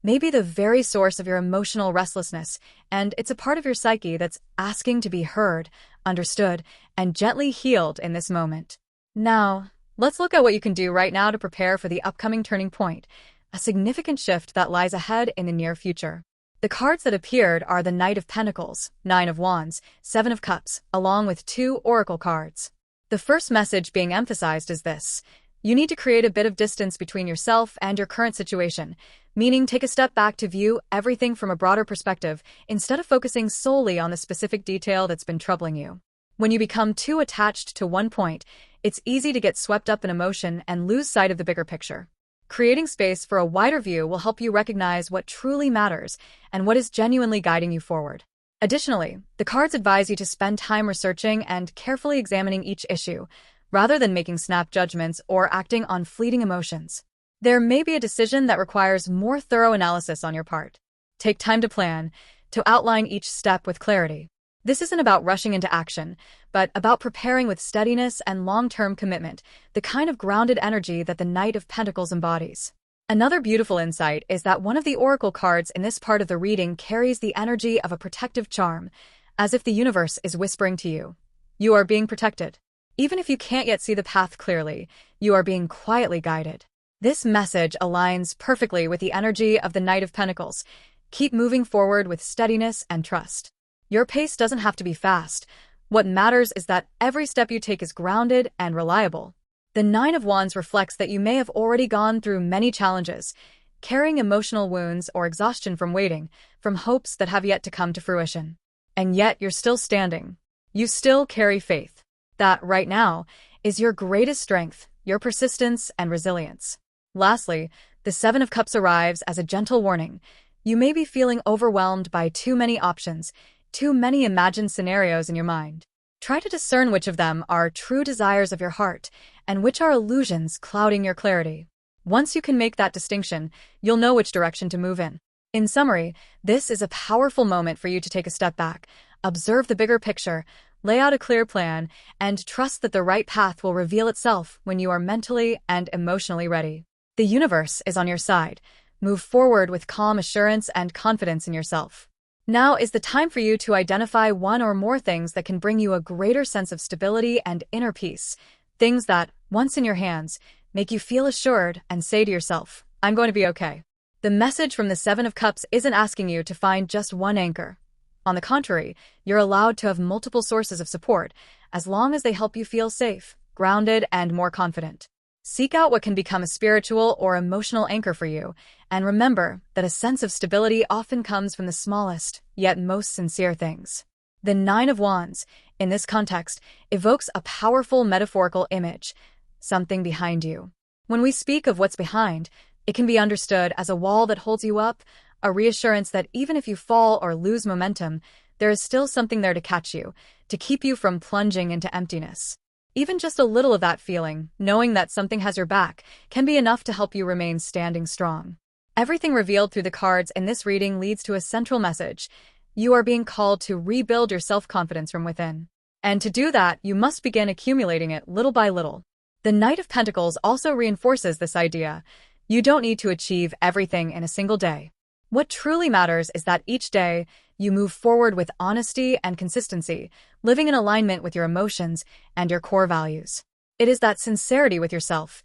may be the very source of your emotional restlessness, and it's a part of your psyche that's asking to be heard, understood, and gently healed in this moment. Now, let's look at what you can do right now to prepare for the upcoming turning point, a significant shift that lies ahead in the near future. The cards that appeared are the Knight of Pentacles, Nine of Wands, Seven of Cups, along with 2 Oracle cards. The first message being emphasized is this: you need to create a bit of distance between yourself and your current situation, meaning take a step back to view everything from a broader perspective instead of focusing solely on the specific detail that's been troubling you. When you become too attached to one point, it's easy to get swept up in emotion and lose sight of the bigger picture. Creating space for a wider view will help you recognize what truly matters and what is genuinely guiding you forward. Additionally, the cards advise you to spend time researching and carefully examining each issue, rather than making snap judgments or acting on fleeting emotions. There may be a decision that requires more thorough analysis on your part. Take time to plan, to outline each step with clarity. This isn't about rushing into action, but about preparing with steadiness and long-term commitment, the kind of grounded energy that the Knight of Pentacles embodies. Another beautiful insight is that one of the oracle cards in this part of the reading carries the energy of a protective charm, as if the universe is whispering to you, you are being protected. Even if you can't yet see the path clearly, you are being quietly guided. This message aligns perfectly with the energy of the Knight of Pentacles. Keep moving forward with steadiness and trust. Your pace doesn't have to be fast. What matters is that every step you take is grounded and reliable. The Nine of Wands reflects that you may have already gone through many challenges, carrying emotional wounds or exhaustion from waiting, from hopes that have yet to come to fruition. And yet you're still standing. You still carry faith. That, right now, is your greatest strength, your persistence and resilience. Lastly, the Seven of Cups arrives as a gentle warning. You may be feeling overwhelmed by too many options, too many imagined scenarios in your mind. Try to discern which of them are true desires of your heart and which are illusions clouding your clarity. Once you can make that distinction, you'll know which direction to move in. In summary, this is a powerful moment for you to take a step back, observe the bigger picture, lay out a clear plan, and trust that the right path will reveal itself when you are mentally and emotionally ready. The universe is on your side. Move forward with calm assurance and confidence in yourself. Now is the time for you to identify one or more things that can bring you a greater sense of stability and inner peace. Things that, once in your hands, make you feel assured and say to yourself, I'm going to be okay. The message from the Seven of Cups isn't asking you to find just one anchor. On the contrary, you're allowed to have multiple sources of support, as long as they help you feel safe, grounded, and more confident. Seek out what can become a spiritual or emotional anchor for you, and remember that a sense of stability often comes from the smallest, yet most sincere things. The Nine of Wands, in this context, evokes a powerful metaphorical image, something behind you. When we speak of what's behind, it can be understood as a wall that holds you up, a reassurance that even if you fall or lose momentum, there is still something there to catch you, to keep you from plunging into emptiness. Even just a little of that feeling, knowing that something has your back, can be enough to help you remain standing strong. Everything revealed through the cards in this reading leads to a central message. You are being called to rebuild your self-confidence from within. And to do that, you must begin accumulating it little by little. The Knight of Pentacles also reinforces this idea. You don't need to achieve everything in a single day. What truly matters is that each day, you move forward with honesty and consistency, living in alignment with your emotions and your core values. It is that sincerity with yourself,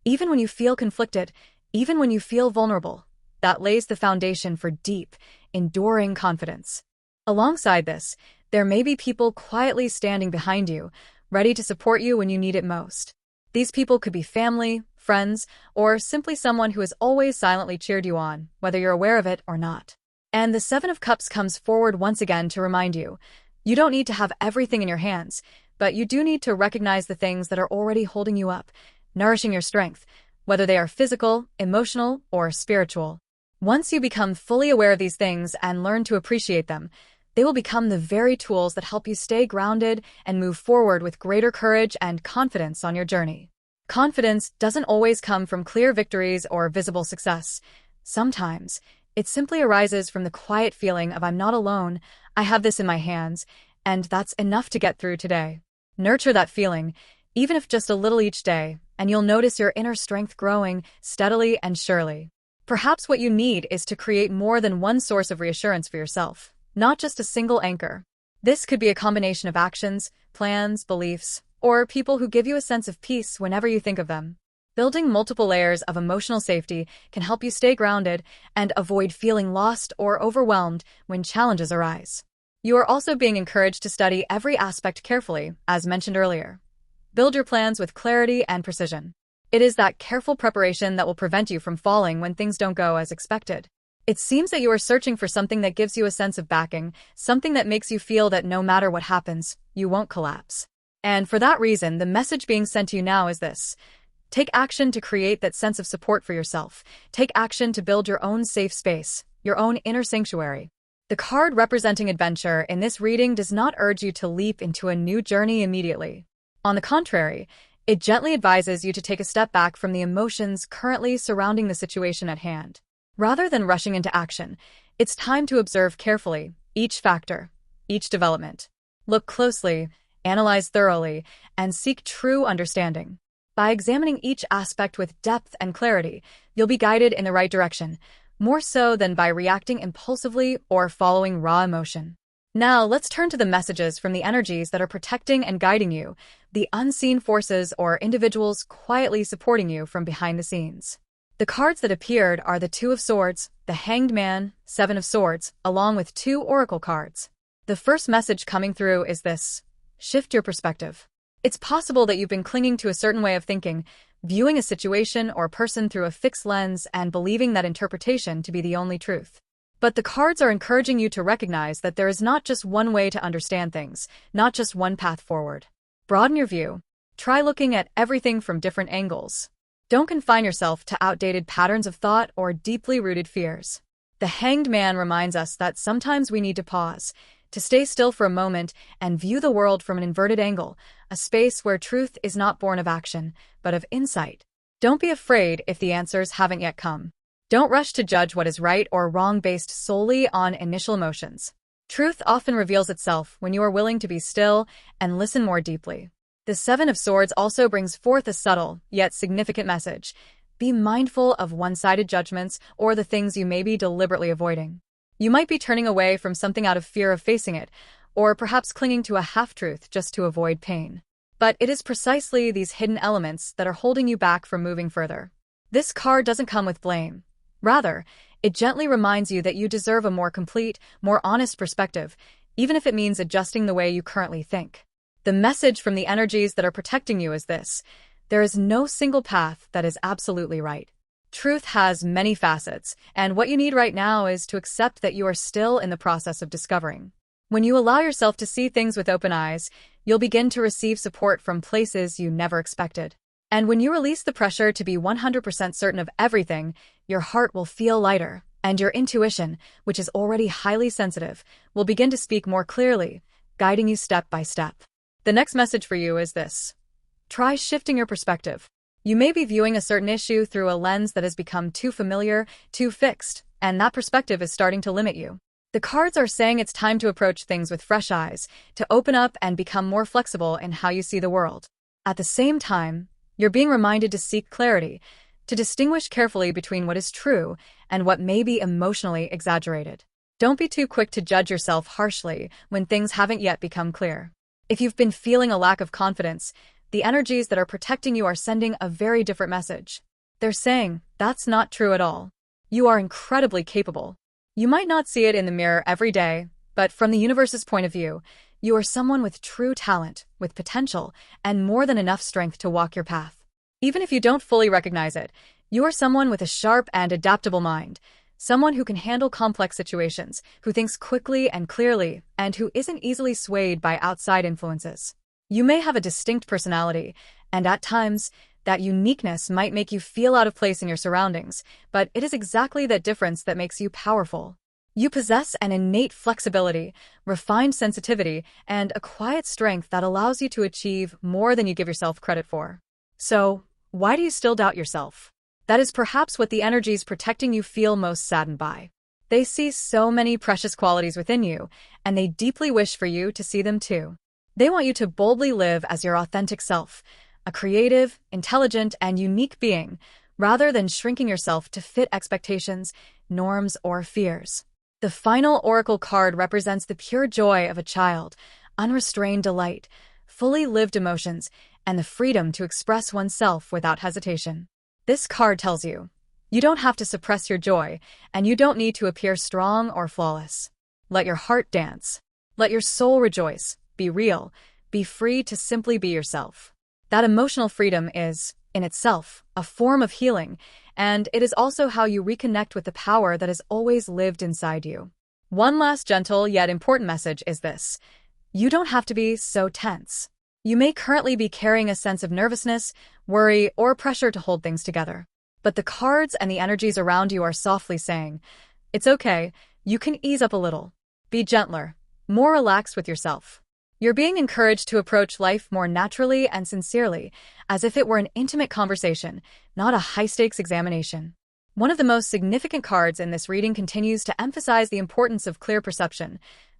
even when you feel conflicted, even when you feel vulnerable, that lays the foundation for deep, enduring confidence. Alongside this, there may be people quietly standing behind you, ready to support you when you need it most. These people could be family, friends, or simply someone who has always silently cheered you on, whether you're aware of it or not. And the Seven of Cups comes forward once again to remind you, you don't need to have everything in your hands, but you do need to recognize the things that are already holding you up, nourishing your strength, whether they are physical, emotional, or spiritual. Once you become fully aware of these things and learn to appreciate them, they will become the very tools that help you stay grounded and move forward with greater courage and confidence on your journey. Confidence doesn't always come from clear victories or visible success. Sometimes, it simply arises from the quiet feeling of I'm not alone, I have this in my hands, and that's enough to get through today. Nurture that feeling, even if just a little each day, and you'll notice your inner strength growing steadily and surely. Perhaps what you need is to create more than one source of reassurance for yourself, not just a single anchor. This could be a combination of actions, plans, beliefs, or people who give you a sense of peace whenever you think of them. Building multiple layers of emotional safety can help you stay grounded and avoid feeling lost or overwhelmed when challenges arise. You are also being encouraged to study every aspect carefully, as mentioned earlier. Build your plans with clarity and precision. It is that careful preparation that will prevent you from falling when things don't go as expected. It seems that you are searching for something that gives you a sense of backing, something that makes you feel that no matter what happens, you won't collapse. And for that reason, the message being sent to you now is this. Take action to create that sense of support for yourself. Take action to build your own safe space, your own inner sanctuary. The card representing adventure in this reading does not urge you to leap into a new journey immediately. On the contrary, it gently advises you to take a step back from the emotions currently surrounding the situation at hand. Rather than rushing into action, it's time to observe carefully each factor, each development. Look closely, analyze thoroughly, and seek true understanding. By examining each aspect with depth and clarity, you'll be guided in the right direction, more so than by reacting impulsively or following raw emotion. Now, let's turn to the messages from the energies that are protecting and guiding you, the unseen forces or individuals quietly supporting you from behind the scenes. The cards that appeared are the Two of Swords, the Hanged Man, Seven of Swords, along with 2 oracle cards. The first message coming through is this: shift your perspective. It's possible that you've been clinging to a certain way of thinking, viewing a situation or person through a fixed lens and believing that interpretation to be the only truth. But the cards are encouraging you to recognize that there is not just one way to understand things, not just one path forward. Broaden your view. Try looking at everything from different angles. Don't confine yourself to outdated patterns of thought or deeply rooted fears. The Hanged Man reminds us that sometimes we need to pause, to stay still for a moment and view the world from an inverted angle, a space where truth is not born of action, but of insight. Don't be afraid if the answers haven't yet come. Don't rush to judge what is right or wrong based solely on initial emotions. Truth often reveals itself when you are willing to be still and listen more deeply. The Seven of Swords also brings forth a subtle, yet significant message. Be mindful of one-sided judgments or the things you may be deliberately avoiding. You might be turning away from something out of fear of facing it, or perhaps clinging to a half-truth just to avoid pain. But it is precisely these hidden elements that are holding you back from moving further. This card doesn't come with blame. Rather, it gently reminds you that you deserve a more complete, more honest perspective, even if it means adjusting the way you currently think. The message from the energies that are protecting you is this: there is no single path that is absolutely right. Truth has many facets, and what you need right now is to accept that you are still in the process of discovering. When you allow yourself to see things with open eyes, you'll begin to receive support from places you never expected. And when you release the pressure to be 100% certain of everything, your heart will feel lighter, and your intuition, which is already highly sensitive, will begin to speak more clearly, guiding you step by step. The next message for you is this: try shifting your perspective. You may be viewing a certain issue through a lens that has become too familiar, too fixed, and that perspective is starting to limit you. The cards are saying it's time to approach things with fresh eyes, to open up and become more flexible in how you see the world. At the same time, you're being reminded to seek clarity, to distinguish carefully between what is true and what may be emotionally exaggerated. Don't be too quick to judge yourself harshly when things haven't yet become clear. If you've been feeling a lack of confidence, the energies that are protecting you are sending a very different message. They're saying, that's not true at all. You are incredibly capable. You might not see it in the mirror every day, but from the universe's point of view, you are someone with true talent, with potential, and more than enough strength to walk your path. Even if you don't fully recognize it, you are someone with a sharp and adaptable mind, someone who can handle complex situations, who thinks quickly and clearly, and who isn't easily swayed by outside influences. You may have a distinct personality, and at times, that uniqueness might make you feel out of place in your surroundings, but it is exactly that difference that makes you powerful. You possess an innate flexibility, refined sensitivity, and a quiet strength that allows you to achieve more than you give yourself credit for. So, why do you still doubt yourself? That is perhaps what the energies protecting you feel most saddened by. They see so many precious qualities within you, and they deeply wish for you to see them too. They want you to boldly live as your authentic self, a creative, intelligent, and unique being, rather than shrinking yourself to fit expectations, norms, or fears. The final oracle card represents the pure joy of a child, unrestrained delight, fully lived emotions, and the freedom to express oneself without hesitation. This card tells you, you don't have to suppress your joy, and you don't need to appear strong or flawless. Let your heart dance. Let your soul rejoice. Be real. Be free to simply be yourself. That emotional freedom is, in itself, a form of healing, and it is also how you reconnect with the power that has always lived inside you. One last gentle yet important message is this: you don't have to be so tense. You may currently be carrying a sense of nervousness, worry, or pressure to hold things together. But the cards and the energies around you are softly saying, it's okay, you can ease up a little. Be gentler, more relaxed with yourself. You're being encouraged to approach life more naturally and sincerely, as if it were an intimate conversation, not a high-stakes examination. One of the most significant cards in this reading continues to emphasize the importance of clear perception,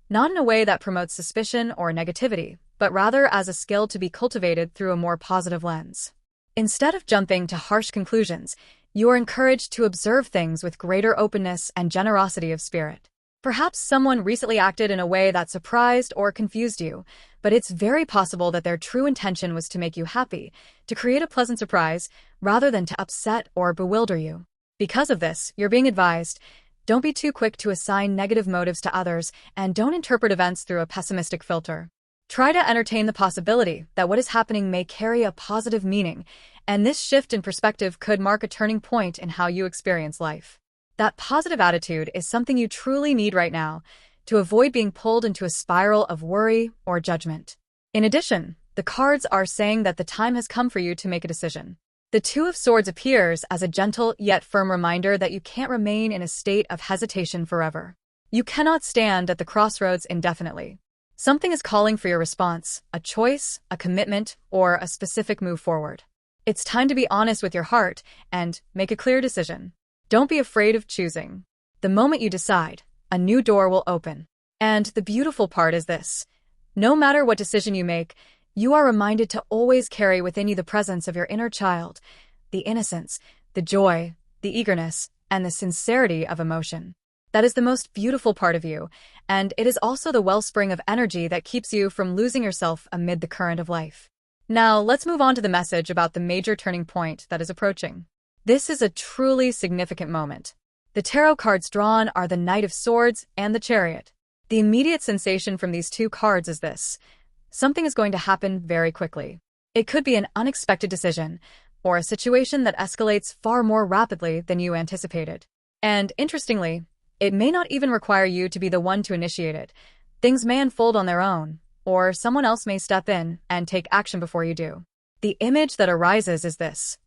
not in a way that promotes suspicion or negativity, but rather as a skill to be cultivated through a more positive lens. Instead of jumping to harsh conclusions, you are encouraged to observe things with greater openness and generosity of spirit. Perhaps someone recently acted in a way that surprised or confused you, but it's very possible that their true intention was to make you happy, to create a pleasant surprise, rather than to upset or bewilder you. Because of this, you're being advised, don't be too quick to assign negative motives to others, and don't interpret events through a pessimistic filter. Try to entertain the possibility that what is happening may carry a positive meaning, and this shift in perspective could mark a turning point in how you experience life. That positive attitude is something you truly need right now to avoid being pulled into a spiral of worry or judgment. In addition, the cards are saying that the time has come for you to make a decision. The Two of Swords appears as a gentle yet firm reminder that you can't remain in a state of hesitation forever. You cannot stand at the crossroads indefinitely. Something is calling for your response, a choice, a commitment, or a specific move forward. It's time to be honest with your heart and make a clear decision. Don't be afraid of choosing. The moment you decide, a new door will open. And the beautiful part is this: no matter what decision you make, you are reminded to always carry within you the presence of your inner child, the innocence, the joy, the eagerness, and the sincerity of emotion. That is the most beautiful part of you, and it is also the wellspring of energy that keeps you from losing yourself amid the current of life. Now, let's move on to the message about the major turning point that is approaching. This is a truly significant moment. The tarot cards drawn are the Knight of Swords and the Chariot. The immediate sensation from these two cards is this: something is going to happen very quickly. It could be an unexpected decision, or a situation that escalates far more rapidly than you anticipated. And interestingly, it may not even require you to be the one to initiate it. Things may unfold on their own, or someone else may step in and take action before you do. The image that arises is this: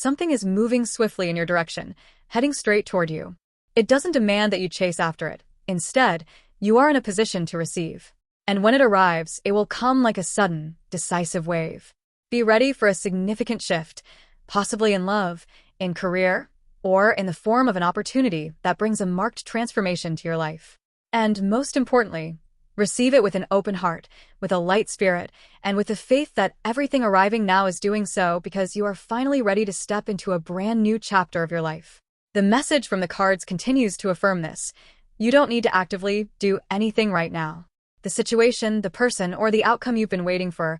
something is moving swiftly in your direction, heading straight toward you. It doesn't demand that you chase after it. Instead, you are in a position to receive. And when it arrives, it will come like a sudden, decisive wave. Be ready for a significant shift, possibly in love, in career, or in the form of an opportunity that brings a marked transformation to your life. And most importantly, receive it with an open heart, with a light spirit, and with the faith that everything arriving now is doing so because you are finally ready to step into a brand new chapter of your life. The message from the cards continues to affirm this: you don't need to actively do anything right now. The situation, the person, or the outcome you've been waiting for,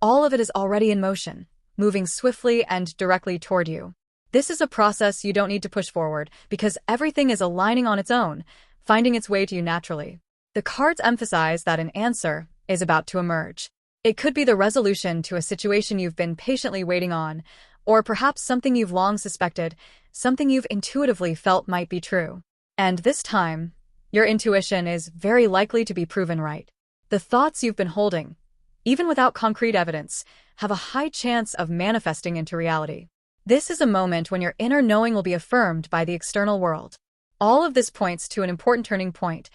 all of it is already in motion, moving swiftly and directly toward you. This is a process you don't need to push forward because everything is aligning on its own, finding its way to you naturally. The cards emphasize that an answer is about to emerge. It could be the resolution to a situation you've been patiently waiting on, or perhaps something you've long suspected, something you've intuitively felt might be true. And this time, your intuition is very likely to be proven right. The thoughts you've been holding, even without concrete evidence, have a high chance of manifesting into reality. This is a moment when your inner knowing will be affirmed by the external world. All of this points to an important turning point.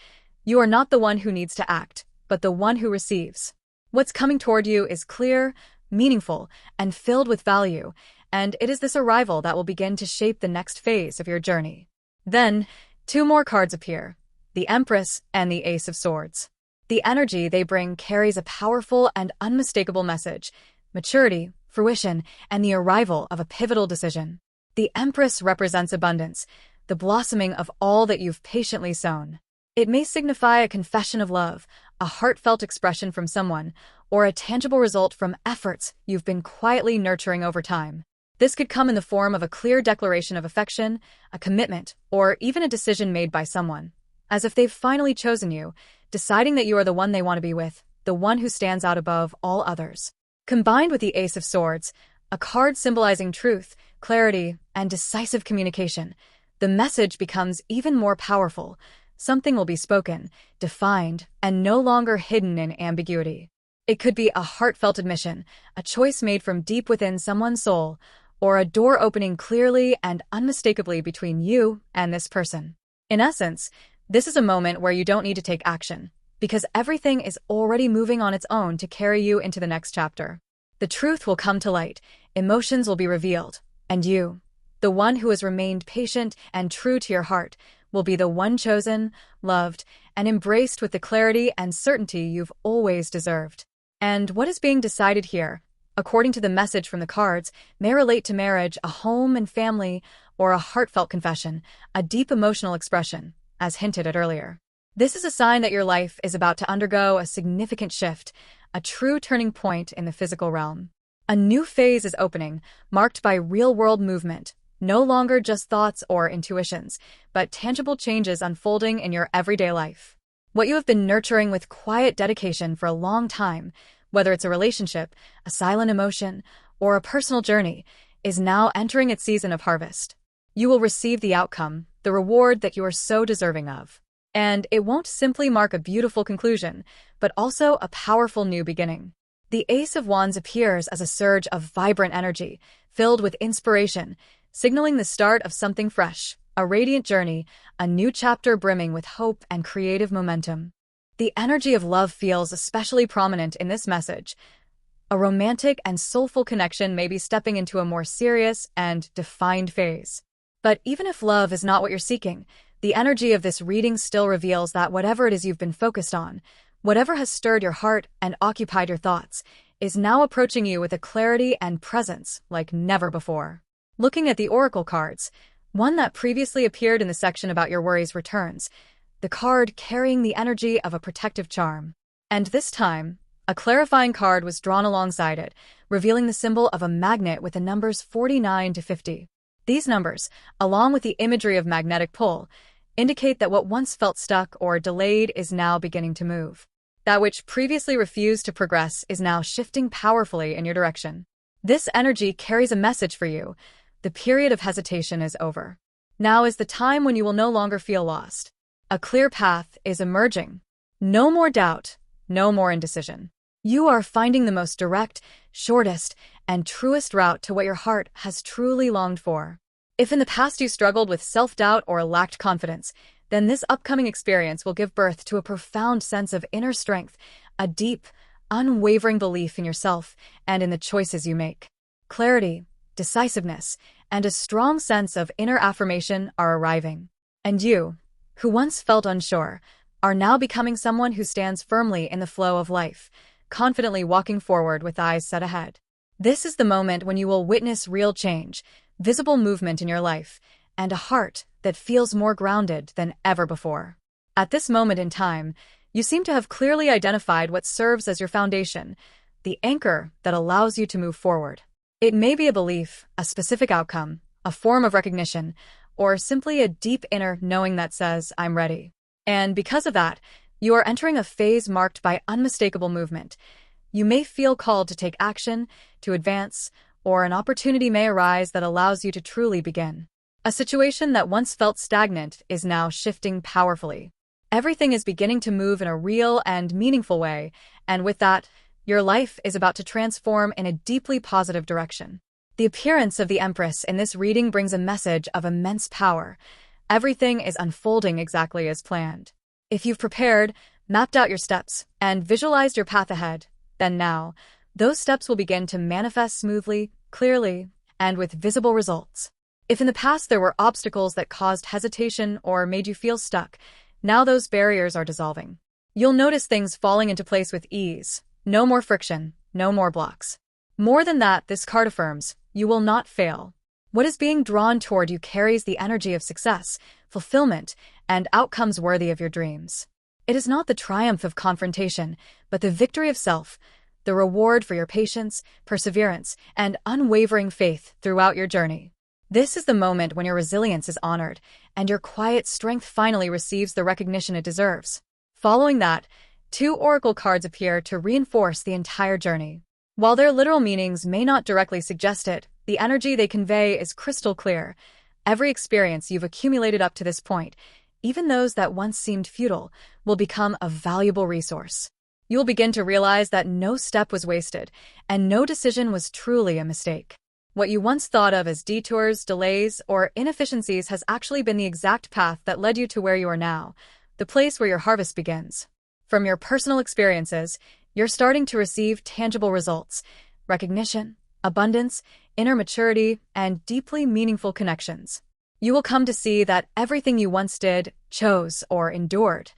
You are not the one who needs to act, but the one who receives. What's coming toward you is clear, meaningful, and filled with value, and it is this arrival that will begin to shape the next phase of your journey. Then, two more cards appear: the Empress and the Ace of Swords. The energy they bring carries a powerful and unmistakable message: maturity, fruition, and the arrival of a pivotal decision. The Empress represents abundance, the blossoming of all that you've patiently sown. It may signify a confession of love, a heartfelt expression from someone, or a tangible result from efforts you've been quietly nurturing over time. This could come in the form of a clear declaration of affection, a commitment, or even a decision made by someone, as if they've finally chosen you, deciding that you are the one they want to be with, the one who stands out above all others. Combined with the Ace of Swords, a card symbolizing truth, clarity, and decisive communication, the message becomes even more powerful. Something will be spoken, defined, and no longer hidden in ambiguity. It could be a heartfelt admission, a choice made from deep within someone's soul, or a door opening clearly and unmistakably between you and this person. In essence, this is a moment where you don't need to take action, because everything is already moving on its own to carry you into the next chapter. The truth will come to light, emotions will be revealed, and you, the one who has remained patient and true to your heart, will be the one chosen, loved, and embraced with the clarity and certainty you've always deserved. And what is being decided here, according to the message from the cards, may relate to marriage, a home and family, or a heartfelt confession, a deep emotional expression, as hinted at earlier. This is a sign that your life is about to undergo a significant shift, a true turning point in the physical realm. A new phase is opening, marked by real-world movement, no longer just thoughts or intuitions, but tangible changes unfolding in your everyday life. What you have been nurturing with quiet dedication for a long time, whether it's a relationship, a silent emotion, or a personal journey, is now entering its season of harvest. You will receive the outcome, the reward that you are so deserving of. And it won't simply mark a beautiful conclusion, but also a powerful new beginning. The Ace of Wands appears as a surge of vibrant energy, filled with inspiration, signaling the start of something fresh, a radiant journey, a new chapter brimming with hope and creative momentum. The energy of love feels especially prominent in this message. A romantic and soulful connection may be stepping into a more serious and defined phase. But even if love is not what you're seeking, the energy of this reading still reveals that whatever it is you've been focused on, whatever has stirred your heart and occupied your thoughts, is now approaching you with a clarity and presence like never before. Looking at the oracle cards, one that previously appeared in the section about your worries returns, the card carrying the energy of a protective charm. And this time, a clarifying card was drawn alongside it, revealing the symbol of a magnet with the numbers 49 to 50. These numbers, along with the imagery of magnetic pull, indicate that what once felt stuck or delayed is now beginning to move. That which previously refused to progress is now shifting powerfully in your direction. This energy carries a message for you. The period of hesitation is over. Now is the time when you will no longer feel lost. A clear path is emerging. No more doubt, no more indecision. You are finding the most direct, shortest, and truest route to what your heart has truly longed for. If in the past you struggled with self-doubt or lacked confidence, then this upcoming experience will give birth to a profound sense of inner strength, a deep, unwavering belief in yourself and in the choices you make. Clarity, decisiveness, and a strong sense of inner affirmation are arriving. And you, who once felt unsure, are now becoming someone who stands firmly in the flow of life, confidently walking forward with eyes set ahead. This is the moment when you will witness real change, visible movement in your life, and a heart that feels more grounded than ever before. At this moment in time, you seem to have clearly identified what serves as your foundation, the anchor that allows you to move forward. It may be a belief, a specific outcome, a form of recognition, or simply a deep inner knowing that says, "I'm ready." And because of that, you are entering a phase marked by unmistakable movement. You may feel called to take action, to advance, or an opportunity may arise that allows you to truly begin. A situation that once felt stagnant is now shifting powerfully. Everything is beginning to move in a real and meaningful way, and with that, your life is about to transform in a deeply positive direction. The appearance of the Empress in this reading brings a message of immense power. Everything is unfolding exactly as planned. If you've prepared, mapped out your steps, and visualized your path ahead, then now, those steps will begin to manifest smoothly, clearly, and with visible results. If in the past there were obstacles that caused hesitation or made you feel stuck, now those barriers are dissolving. You'll notice things falling into place with ease. No more friction, no more blocks. More than that, this card affirms, you will not fail. What is being drawn toward you carries the energy of success, fulfillment, and outcomes worthy of your dreams. It is not the triumph of confrontation, but the victory of self, the reward for your patience, perseverance, and unwavering faith throughout your journey. This is the moment when your resilience is honored, and your quiet strength finally receives the recognition it deserves. Following that, 2 oracle cards appear to reinforce the entire journey. While their literal meanings may not directly suggest it, the energy they convey is crystal clear. Every experience you've accumulated up to this point, even those that once seemed futile, will become a valuable resource. You'll begin to realize that no step was wasted, and no decision was truly a mistake. What you once thought of as detours, delays, or inefficiencies has actually been the exact path that led you to where you are now, the place where your harvest begins. From your personal experiences, you're starting to receive tangible results, recognition, abundance, inner maturity, and deeply meaningful connections. You will come to see that everything you once did, chose, or endured,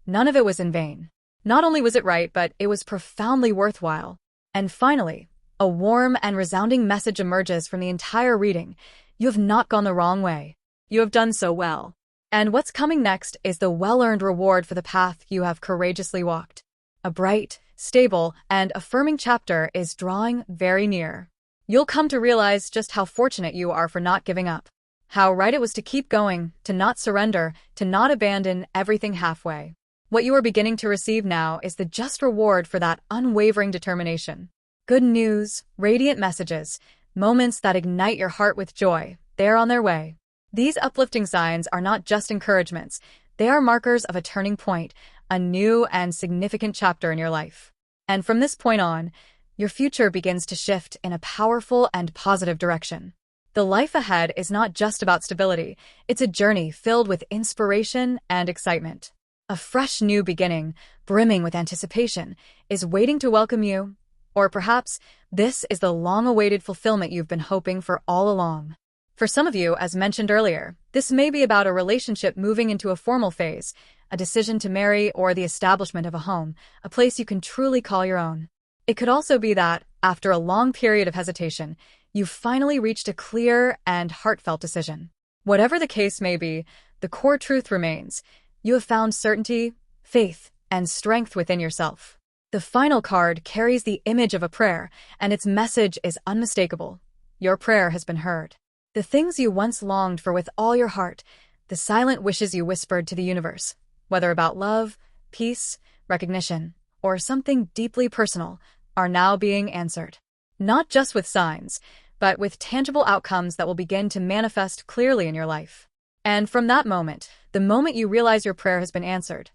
none of it was in vain. Not only was it right, but it was profoundly worthwhile. And finally, a warm and resounding message emerges from the entire reading. You have not gone the wrong way. You have done so well. And what's coming next is the well-earned reward for the path you have courageously walked. A bright, stable, and affirming chapter is drawing very near. You'll come to realize just how fortunate you are for not giving up. How right it was to keep going, to not surrender, to not abandon everything halfway. What you are beginning to receive now is the just reward for that unwavering determination. Good news, radiant messages, moments that ignite your heart with joy, they're on their way. These uplifting signs are not just encouragements, they are markers of a turning point, a new and significant chapter in your life. And from this point on, your future begins to shift in a powerful and positive direction. The life ahead is not just about stability, it's a journey filled with inspiration and excitement. A fresh new beginning, brimming with anticipation, is waiting to welcome you. Or perhaps, this is the long-awaited fulfillment you've been hoping for all along. For some of you, as mentioned earlier, this may be about a relationship moving into a formal phase, a decision to marry, or the establishment of a home, a place you can truly call your own. It could also be that, after a long period of hesitation, you've finally reached a clear and heartfelt decision. Whatever the case may be, the core truth remains. You have found certainty, faith, and strength within yourself. The final card carries the image of a prayer, and its message is unmistakable. Your prayer has been heard. The things you once longed for with all your heart, the silent wishes you whispered to the universe, whether about love, peace, recognition, or something deeply personal, are now being answered. Not just with signs, but with tangible outcomes that will begin to manifest clearly in your life. And from that moment, the moment you realize your prayer has been answered,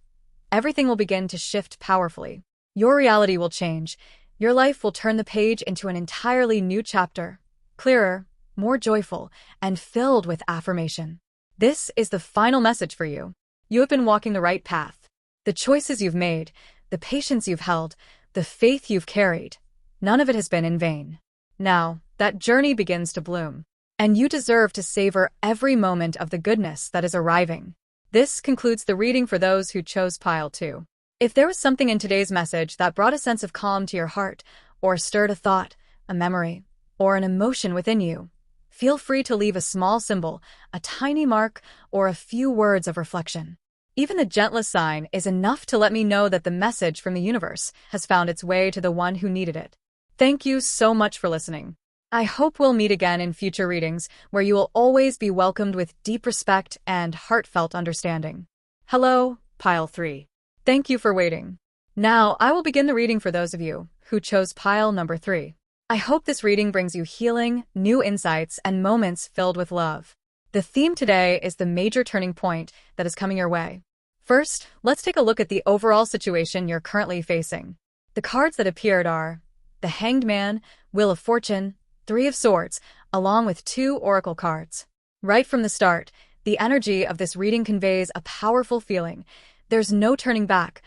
everything will begin to shift powerfully. Your reality will change. Your life will turn the page into an entirely new chapter, clearer, more joyful, and filled with affirmation. This is the final message for you. You have been walking the right path. The choices you've made, the patience you've held, the faith you've carried, none of it has been in vain. Now, that journey begins to bloom, and you deserve to savor every moment of the goodness that is arriving. This concludes the reading for those who chose pile 2. If there was something in today's message that brought a sense of calm to your heart, or stirred a thought, a memory, or an emotion within you, feel free to leave a small symbol, a tiny mark, or a few words of reflection. Even the gentlest sign is enough to let me know that the message from the universe has found its way to the one who needed it. Thank you so much for listening. I hope we'll meet again in future readings where you will always be welcomed with deep respect and heartfelt understanding. Hello, pile 3. Thank you for waiting. Now, I will begin the reading for those of you who chose pile number 3. I hope this reading brings you healing, new insights, and moments filled with love. The theme today is the major turning point that is coming your way. First, let's take a look at the overall situation you're currently facing. The cards that appeared are the Hanged Man, Wheel of Fortune, 3 of Swords, along with 2 oracle cards. Right from the start, the energy of this reading conveys a powerful feeling. There's no turning back,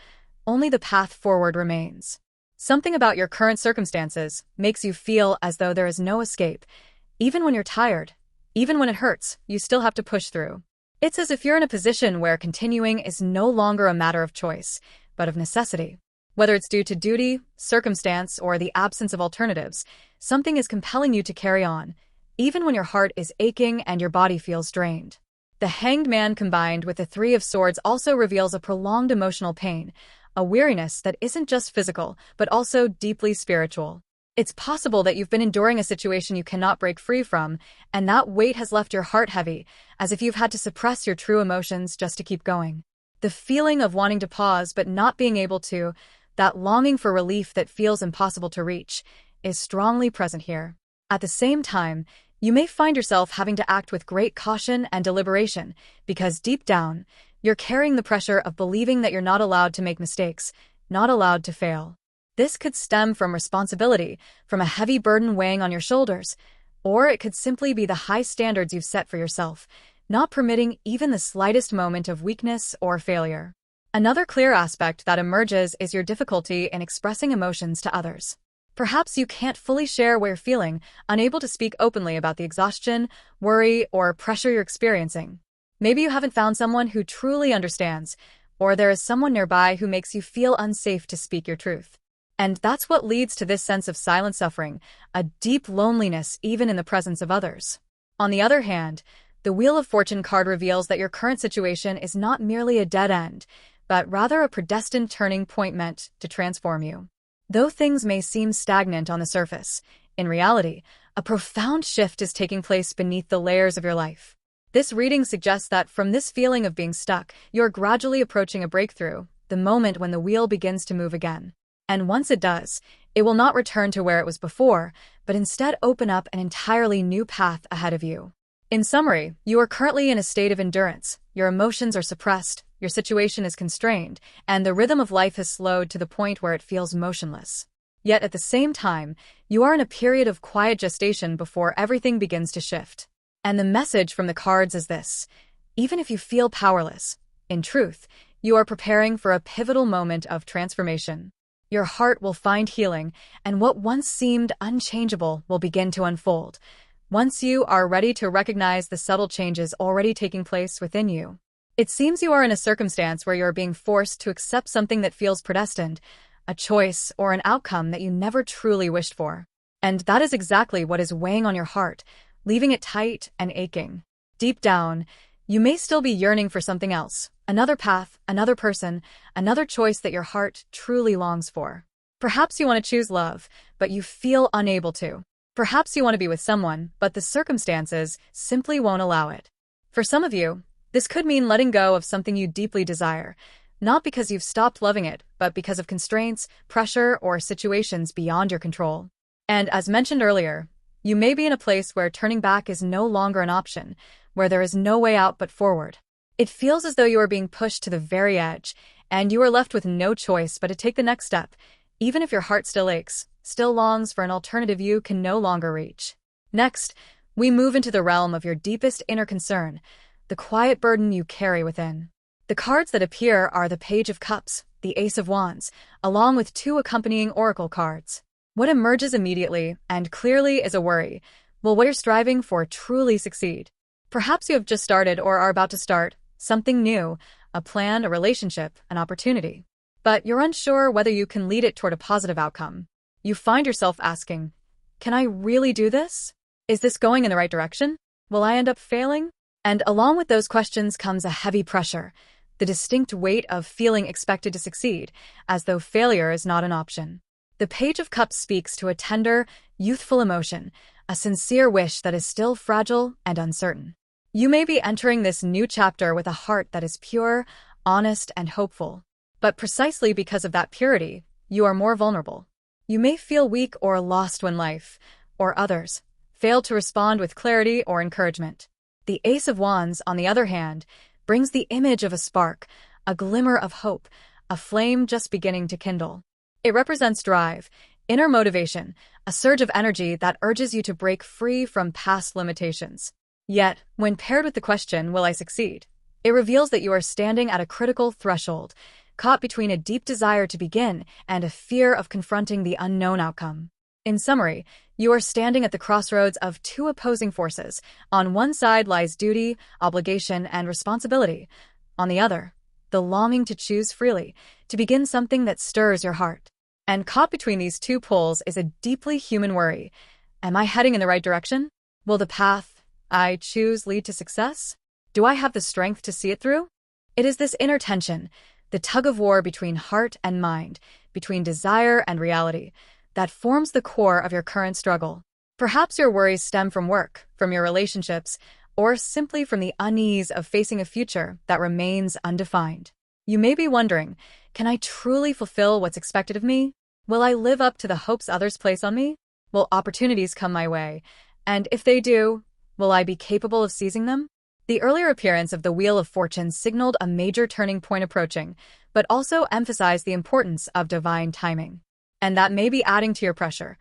only the path forward remains. Something about your current circumstances makes you feel as though there is no escape. Even when you're tired, even when it hurts, you still have to push through. It's as if you're in a position where continuing is no longer a matter of choice, but of necessity. Whether it's due to duty, circumstance, or the absence of alternatives, something is compelling you to carry on, even when your heart is aching and your body feels drained. The Hanged Man combined with the Three of Swords also reveals a prolonged emotional pain, a weariness that isn't just physical, but also deeply spiritual. It's possible that you've been enduring a situation you cannot break free from, and that weight has left your heart heavy, as if you've had to suppress your true emotions just to keep going. The feeling of wanting to pause but not being able to, that longing for relief that feels impossible to reach, is strongly present here. At the same time, you may find yourself having to act with great caution and deliberation, because deep down, you're carrying the pressure of believing that you're not allowed to make mistakes, not allowed to fail. This could stem from responsibility, from a heavy burden weighing on your shoulders, or it could simply be the high standards you've set for yourself, not permitting even the slightest moment of weakness or failure. Another clear aspect that emerges is your difficulty in expressing emotions to others. Perhaps you can't fully share what you're feeling, unable to speak openly about the exhaustion, worry, or pressure you're experiencing. Maybe you haven't found someone who truly understands, or there is someone nearby who makes you feel unsafe to speak your truth. And that's what leads to this sense of silent suffering, a deep loneliness even in the presence of others. On the other hand, the Wheel of Fortune card reveals that your current situation is not merely a dead end, but rather a predestined turning point meant to transform you. Though things may seem stagnant on the surface, in reality, a profound shift is taking place beneath the layers of your life. This reading suggests that from this feeling of being stuck, you're gradually approaching a breakthrough, the moment when the wheel begins to move again. And once it does, it will not return to where it was before, but instead open up an entirely new path ahead of you. In summary, you are currently in a state of endurance, your emotions are suppressed, your situation is constrained, and the rhythm of life has slowed to the point where it feels motionless. Yet at the same time, you are in a period of quiet gestation before everything begins to shift. And the message from the cards is this: even if you feel powerless, in truth, you are preparing for a pivotal moment of transformation. Your heart will find healing, and what once seemed unchangeable will begin to unfold, once you are ready to recognize the subtle changes already taking place within you. It seems you are in a circumstance where you are being forced to accept something that feels predestined, a choice or an outcome that you never truly wished for. And that is exactly what is weighing on your heart, leaving it tight and aching. Deep down, you may still be yearning for something else, another path, another person, another choice that your heart truly longs for. Perhaps you want to choose love, but you feel unable to. Perhaps you want to be with someone, but the circumstances simply won't allow it. For some of you, this could mean letting go of something you deeply desire, not because you've stopped loving it, but because of constraints, pressure, or situations beyond your control. And as mentioned earlier, you may be in a place where turning back is no longer an option, where there is no way out but forward. It feels as though you are being pushed to the very edge, and you are left with no choice but to take the next step, even if your heart still aches, still longs for an alternative you can no longer reach. Next, we move into the realm of your deepest inner concern, the quiet burden you carry within. The cards that appear are the Page of Cups, the Ace of Wands, along with two accompanying oracle cards. What emerges immediately and clearly is a worry. Will what you're striving for truly succeed? Perhaps you have just started or are about to start something new, a plan, a relationship, an opportunity. But you're unsure whether you can lead it toward a positive outcome. You find yourself asking, can I really do this? Is this going in the right direction? Will I end up failing? And along with those questions comes a heavy pressure, the distinct weight of feeling expected to succeed, as though failure is not an option. The Page of Cups speaks to a tender, youthful emotion, a sincere wish that is still fragile and uncertain. You may be entering this new chapter with a heart that is pure, honest, and hopeful. But precisely because of that purity, you are more vulnerable. You may feel weak or lost when life, or others, fail to respond with clarity or encouragement. The Ace of Wands, on the other hand, brings the image of a spark, a glimmer of hope, a flame just beginning to kindle. It represents drive, inner motivation, a surge of energy that urges you to break free from past limitations. Yet, when paired with the question, will I succeed? It reveals that you are standing at a critical threshold, caught between a deep desire to begin and a fear of confronting the unknown outcome. In summary, you are standing at the crossroads of two opposing forces. On one side lies duty, obligation, and responsibility. On the other, the longing to choose freely, to begin something that stirs your heart. And caught between these two poles is a deeply human worry. Am I heading in the right direction? Will the path I choose lead to success? Do I have the strength to see it through? It is this inner tension, the tug-of-war between heart and mind, between desire and reality, that forms the core of your current struggle. Perhaps your worries stem from work, from your relationships, or simply from the unease of facing a future that remains undefined. You may be wondering, can I truly fulfill what's expected of me? Will I live up to the hopes others place on me? Will opportunities come my way? And if they do, will I be capable of seizing them? The earlier appearance of the Wheel of Fortune signaled a major turning point approaching, but also emphasized the importance of divine timing. And that may be adding to your pressure.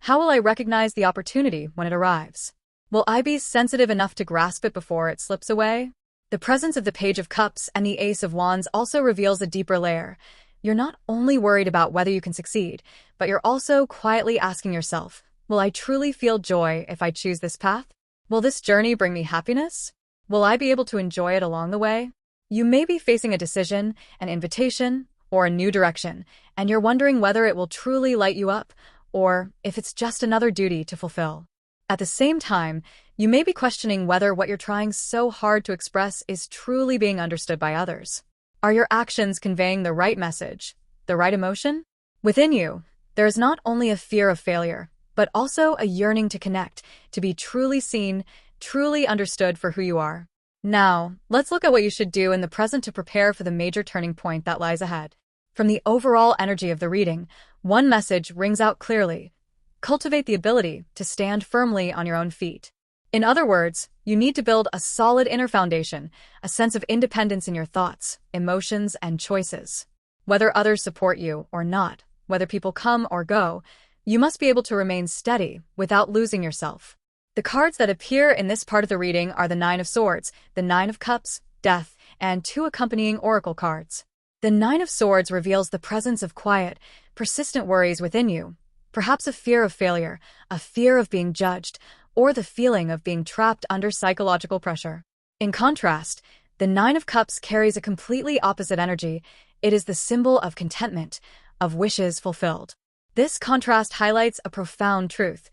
How will I recognize the opportunity when it arrives? Will I be sensitive enough to grasp it before it slips away? The presence of the Page of Cups and the Ace of Wands also reveals a deeper layer. You're not only worried about whether you can succeed, but you're also quietly asking yourself, will I truly feel joy if I choose this path? Will this journey bring me happiness? Will I be able to enjoy it along the way? You may be facing a decision, an invitation, or a new direction, and you're wondering whether it will truly light you up, or if it's just another duty to fulfill. At the same time, you may be questioning whether what you're trying so hard to express is truly being understood by others. Are your actions conveying the right message, the right emotion? Within you, there is not only a fear of failure, but also a yearning to connect, to be truly seen, truly understood for who you are. Now, let's look at what you should do in the present to prepare for the major turning point that lies ahead. From the overall energy of the reading, one message rings out clearly. Cultivate the ability to stand firmly on your own feet. In other words, you need to build a solid inner foundation, a sense of independence in your thoughts, emotions, and choices. Whether others support you or not, whether people come or go, you must be able to remain steady without losing yourself. The cards that appear in this part of the reading are the Nine of Swords, the Nine of Cups, Death, and two accompanying oracle cards. The Nine of Swords reveals the presence of quiet, persistent worries within you, perhaps a fear of failure, a fear of being judged, or the feeling of being trapped under psychological pressure. In contrast, the Nine of Cups carries a completely opposite energy. It is the symbol of contentment, of wishes fulfilled. This contrast highlights a profound truth.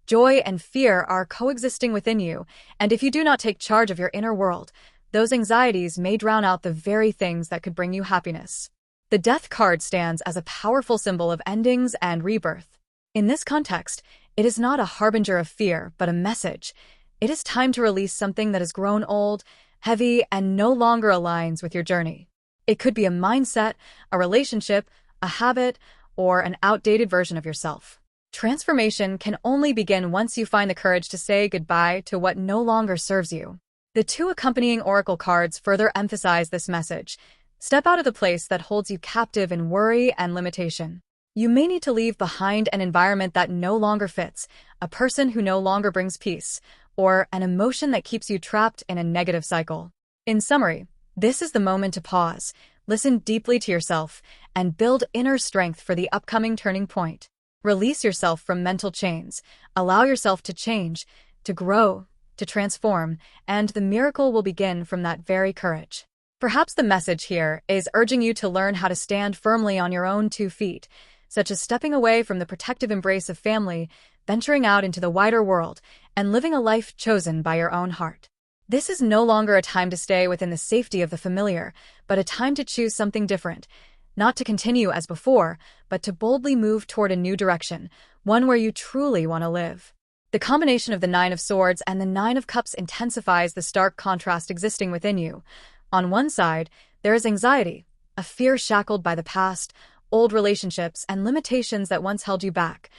Joy and fear are coexisting within you, and if you do not take charge of your inner world, those anxieties may drown out the very things that could bring you happiness. The Death card stands as a powerful symbol of endings and rebirth. In this context, it is not a harbinger of fear, but a message. It is time to release something that has grown old, heavy, and no longer aligns with your journey. It could be a mindset, a relationship, a habit, or an outdated version of yourself. Transformation can only begin once you find the courage to say goodbye to what no longer serves you. The two accompanying oracle cards further emphasize this message. Step out of the place that holds you captive in worry and limitation. You may need to leave behind an environment that no longer fits, a person who no longer brings peace, or an emotion that keeps you trapped in a negative cycle. In summary, this is the moment to pause, listen deeply to yourself, and build inner strength for the upcoming turning point. Release yourself from mental chains, allow yourself to change, to grow, to transform, and the miracle will begin from that very courage. Perhaps the message here is urging you to learn how to stand firmly on your own 2 feet, such as stepping away from the protective embrace of family, venturing out into the wider world, and living a life chosen by your own heart. This is no longer a time to stay within the safety of the familiar, but a time to choose something different, not to continue as before, but to boldly move toward a new direction, one where you truly want to live. The combination of the Nine of Swords and the Nine of Cups intensifies the stark contrast existing within you. On one side, there is anxiety, a fear shackled by the past, old relationships, and limitations that once held you back.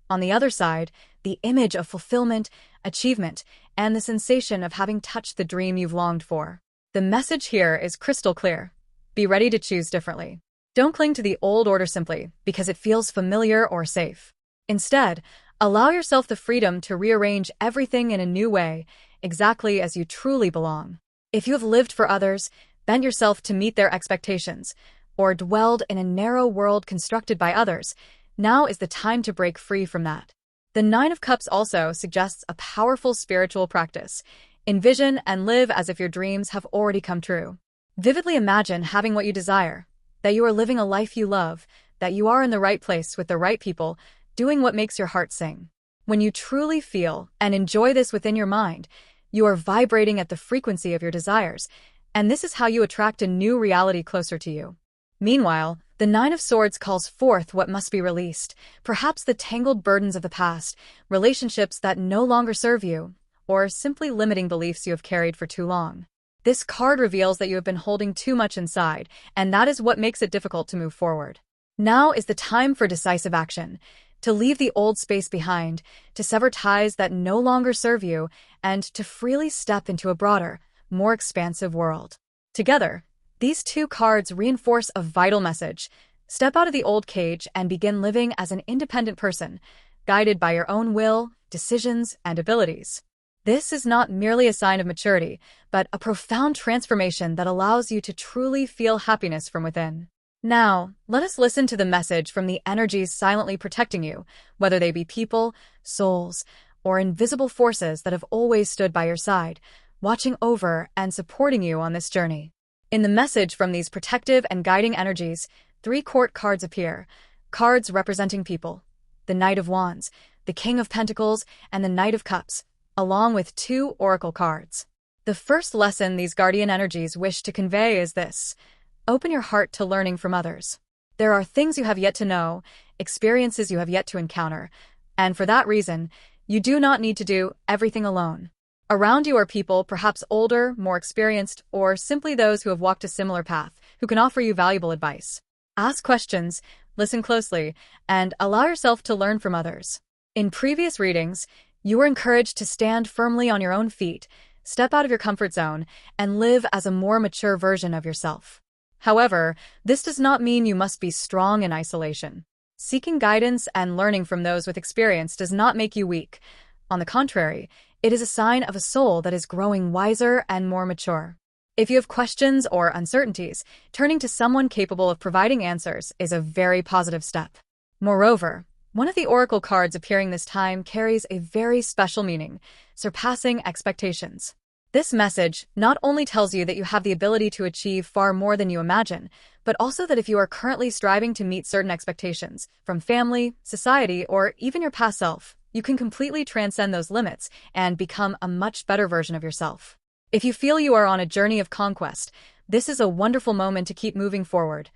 On the other side, the image of fulfillment, achievement, and the sensation of having touched the dream you've longed for. The message here is crystal clear. Be ready to choose differently. Don't cling to the old order simply because it feels familiar or safe. Instead, allow yourself the freedom to rearrange everything in a new way, exactly as you truly belong. If you have lived for others, bent yourself to meet their expectations, or dwelled in a narrow world constructed by others, now is the time to break free from that. The Nine of Cups also suggests a powerful spiritual practice. Envision and live as if your dreams have already come true. Vividly imagine having what you desire, that you are living a life you love, that you are in the right place with the right people, doing what makes your heart sing. When you truly feel and enjoy this within your mind, you are vibrating at the frequency of your desires, and this is how you attract a new reality closer to you. Meanwhile, the Nine of Swords calls forth what must be released, perhaps the tangled burdens of the past, relationships that no longer serve you, or simply limiting beliefs you have carried for too long. This card reveals that you have been holding too much inside, and that is what makes it difficult to move forward. Now is the time for decisive action, to leave the old space behind, to sever ties that no longer serve you, and to freely step into a broader, more expansive world. Together, these two cards reinforce a vital message. Step out of the old cage and begin living as an independent person, guided by your own will, decisions, and abilities. This is not merely a sign of maturity, but a profound transformation that allows you to truly feel happiness from within. Now, let us listen to the message from the energies silently protecting you, whether they be people, souls, or invisible forces that have always stood by your side, watching over and supporting you on this journey. In the message from these protective and guiding energies, 3 court cards appear, cards representing people, the Knight of Wands, the King of Pentacles, and the Knight of Cups, along with 2 oracle cards. The first lesson these guardian energies wish to convey is this: open your heart to learning from others. There are things you have yet to know, experiences you have yet to encounter, and for that reason, you do not need to do everything alone. Around you are people perhaps older, more experienced, or simply those who have walked a similar path, who can offer you valuable advice. Ask questions, listen closely, and allow yourself to learn from others. In previous readings, you were encouraged to stand firmly on your own feet, step out of your comfort zone, and live as a more mature version of yourself. However, this does not mean you must be strong in isolation. Seeking guidance and learning from those with experience does not make you weak. On the contrary, it is a sign of a soul that is growing wiser and more mature. If you have questions or uncertainties, turning to someone capable of providing answers is a very positive step. Moreover, one of the oracle cards appearing this time carries a very special meaning, surpassing expectations. This message not only tells you that you have the ability to achieve far more than you imagine, but also that if you are currently striving to meet certain expectations, from family, society, or even your past self, you can completely transcend those limits and become a much better version of yourself. If you feel you are on a journey of conquest, this is a wonderful moment to keep moving forward.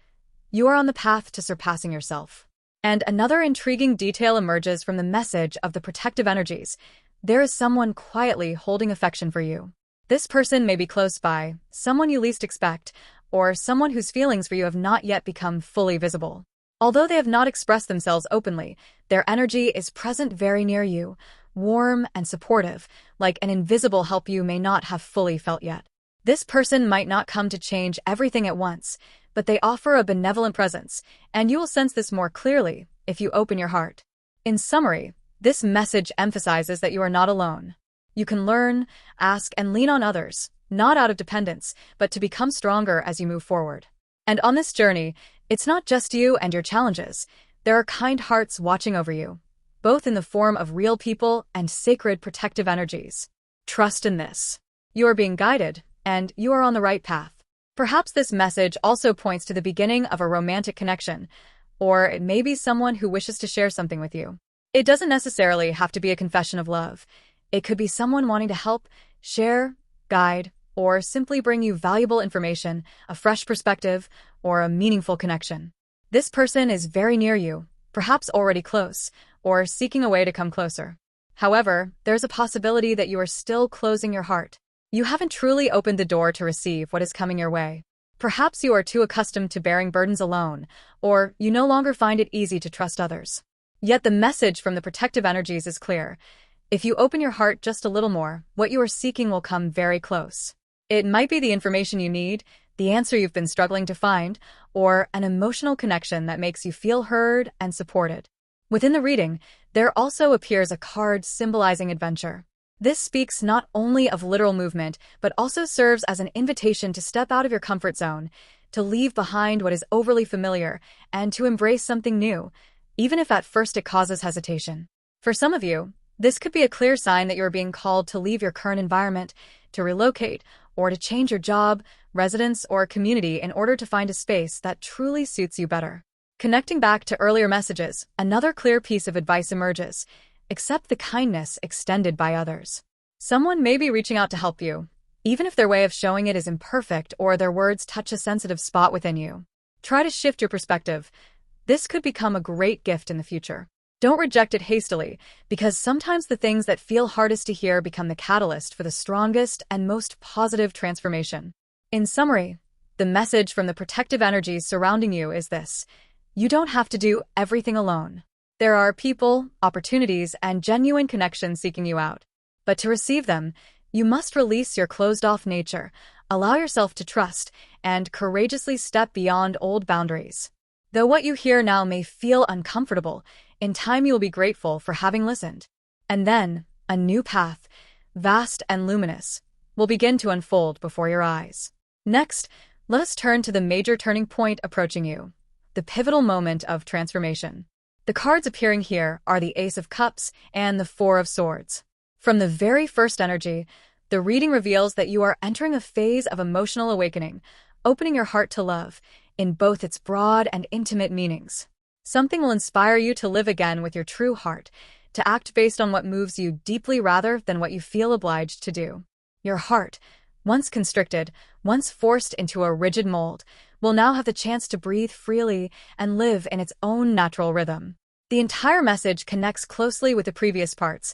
You are on the path to surpassing yourself. And another intriguing detail emerges from the message of the protective energies. There is someone quietly holding affection for you. This person may be close by, someone you least expect, or someone whose feelings for you have not yet become fully visible. Although they have not expressed themselves openly, their energy is present very near you, warm and supportive, like an invisible help you may not have fully felt yet. This person might not come to change everything at once, but they offer a benevolent presence, and you will sense this more clearly if you open your heart. In summary, this message emphasizes that you are not alone. You can learn, ask, and lean on others, not out of dependence, but to become stronger as you move forward. And on this journey, it's not just you and your challenges. There are kind hearts watching over you, both in the form of real people and sacred protective energies. Trust in this. You are being guided, and you are on the right path. Perhaps this message also points to the beginning of a romantic connection, or it may be someone who wishes to share something with you. It doesn't necessarily have to be a confession of love. It could be someone wanting to help, share, guide, or simply bring you valuable information, a fresh perspective, or a meaningful connection. This person is very near you, perhaps already close, or seeking a way to come closer. However, there's a possibility that you are still closing your heart. You haven't truly opened the door to receive what is coming your way. Perhaps you are too accustomed to bearing burdens alone, or you no longer find it easy to trust others. Yet the message from the protective energies is clear. If you open your heart just a little more, what you are seeking will come very close. It might be the information you need, the answer you've been struggling to find, or an emotional connection that makes you feel heard and supported. Within the reading, there also appears a card symbolizing adventure. This speaks not only of literal movement, but also serves as an invitation to step out of your comfort zone, to leave behind what is overly familiar, and to embrace something new, even if at first it causes hesitation. For some of you, this could be a clear sign that you are being called to leave your current environment, to relocate, or to change your job, residence, or community in order to find a space that truly suits you better. Connecting back to earlier messages, another clear piece of advice emerges. Accept the kindness extended by others. Someone may be reaching out to help you, even if their way of showing it is imperfect or their words touch a sensitive spot within you. Try to shift your perspective. This could become a great gift in the future. Don't reject it hastily, because sometimes the things that feel hardest to hear become the catalyst for the strongest and most positive transformation. In summary, the message from the protective energies surrounding you is this: you don't have to do everything alone. There are people, opportunities, and genuine connections seeking you out. But to receive them, you must release your closed-off nature, allow yourself to trust, and courageously step beyond old boundaries. Though what you hear now may feel uncomfortable, in time you will be grateful for having listened. And then, a new path, vast and luminous, will begin to unfold before your eyes. Next, let us turn to the major turning point approaching you, the pivotal moment of transformation. The cards appearing here are the Ace of Cups and the Four of Swords. From the very first energy, the reading reveals that you are entering a phase of emotional awakening, opening your heart to love, in both its broad and intimate meanings. Something will inspire you to live again with your true heart, to act based on what moves you deeply rather than what you feel obliged to do. Your heart, once constricted, once forced into a rigid mold, will now have the chance to breathe freely and live in its own natural rhythm. The entire message connects closely with the previous parts,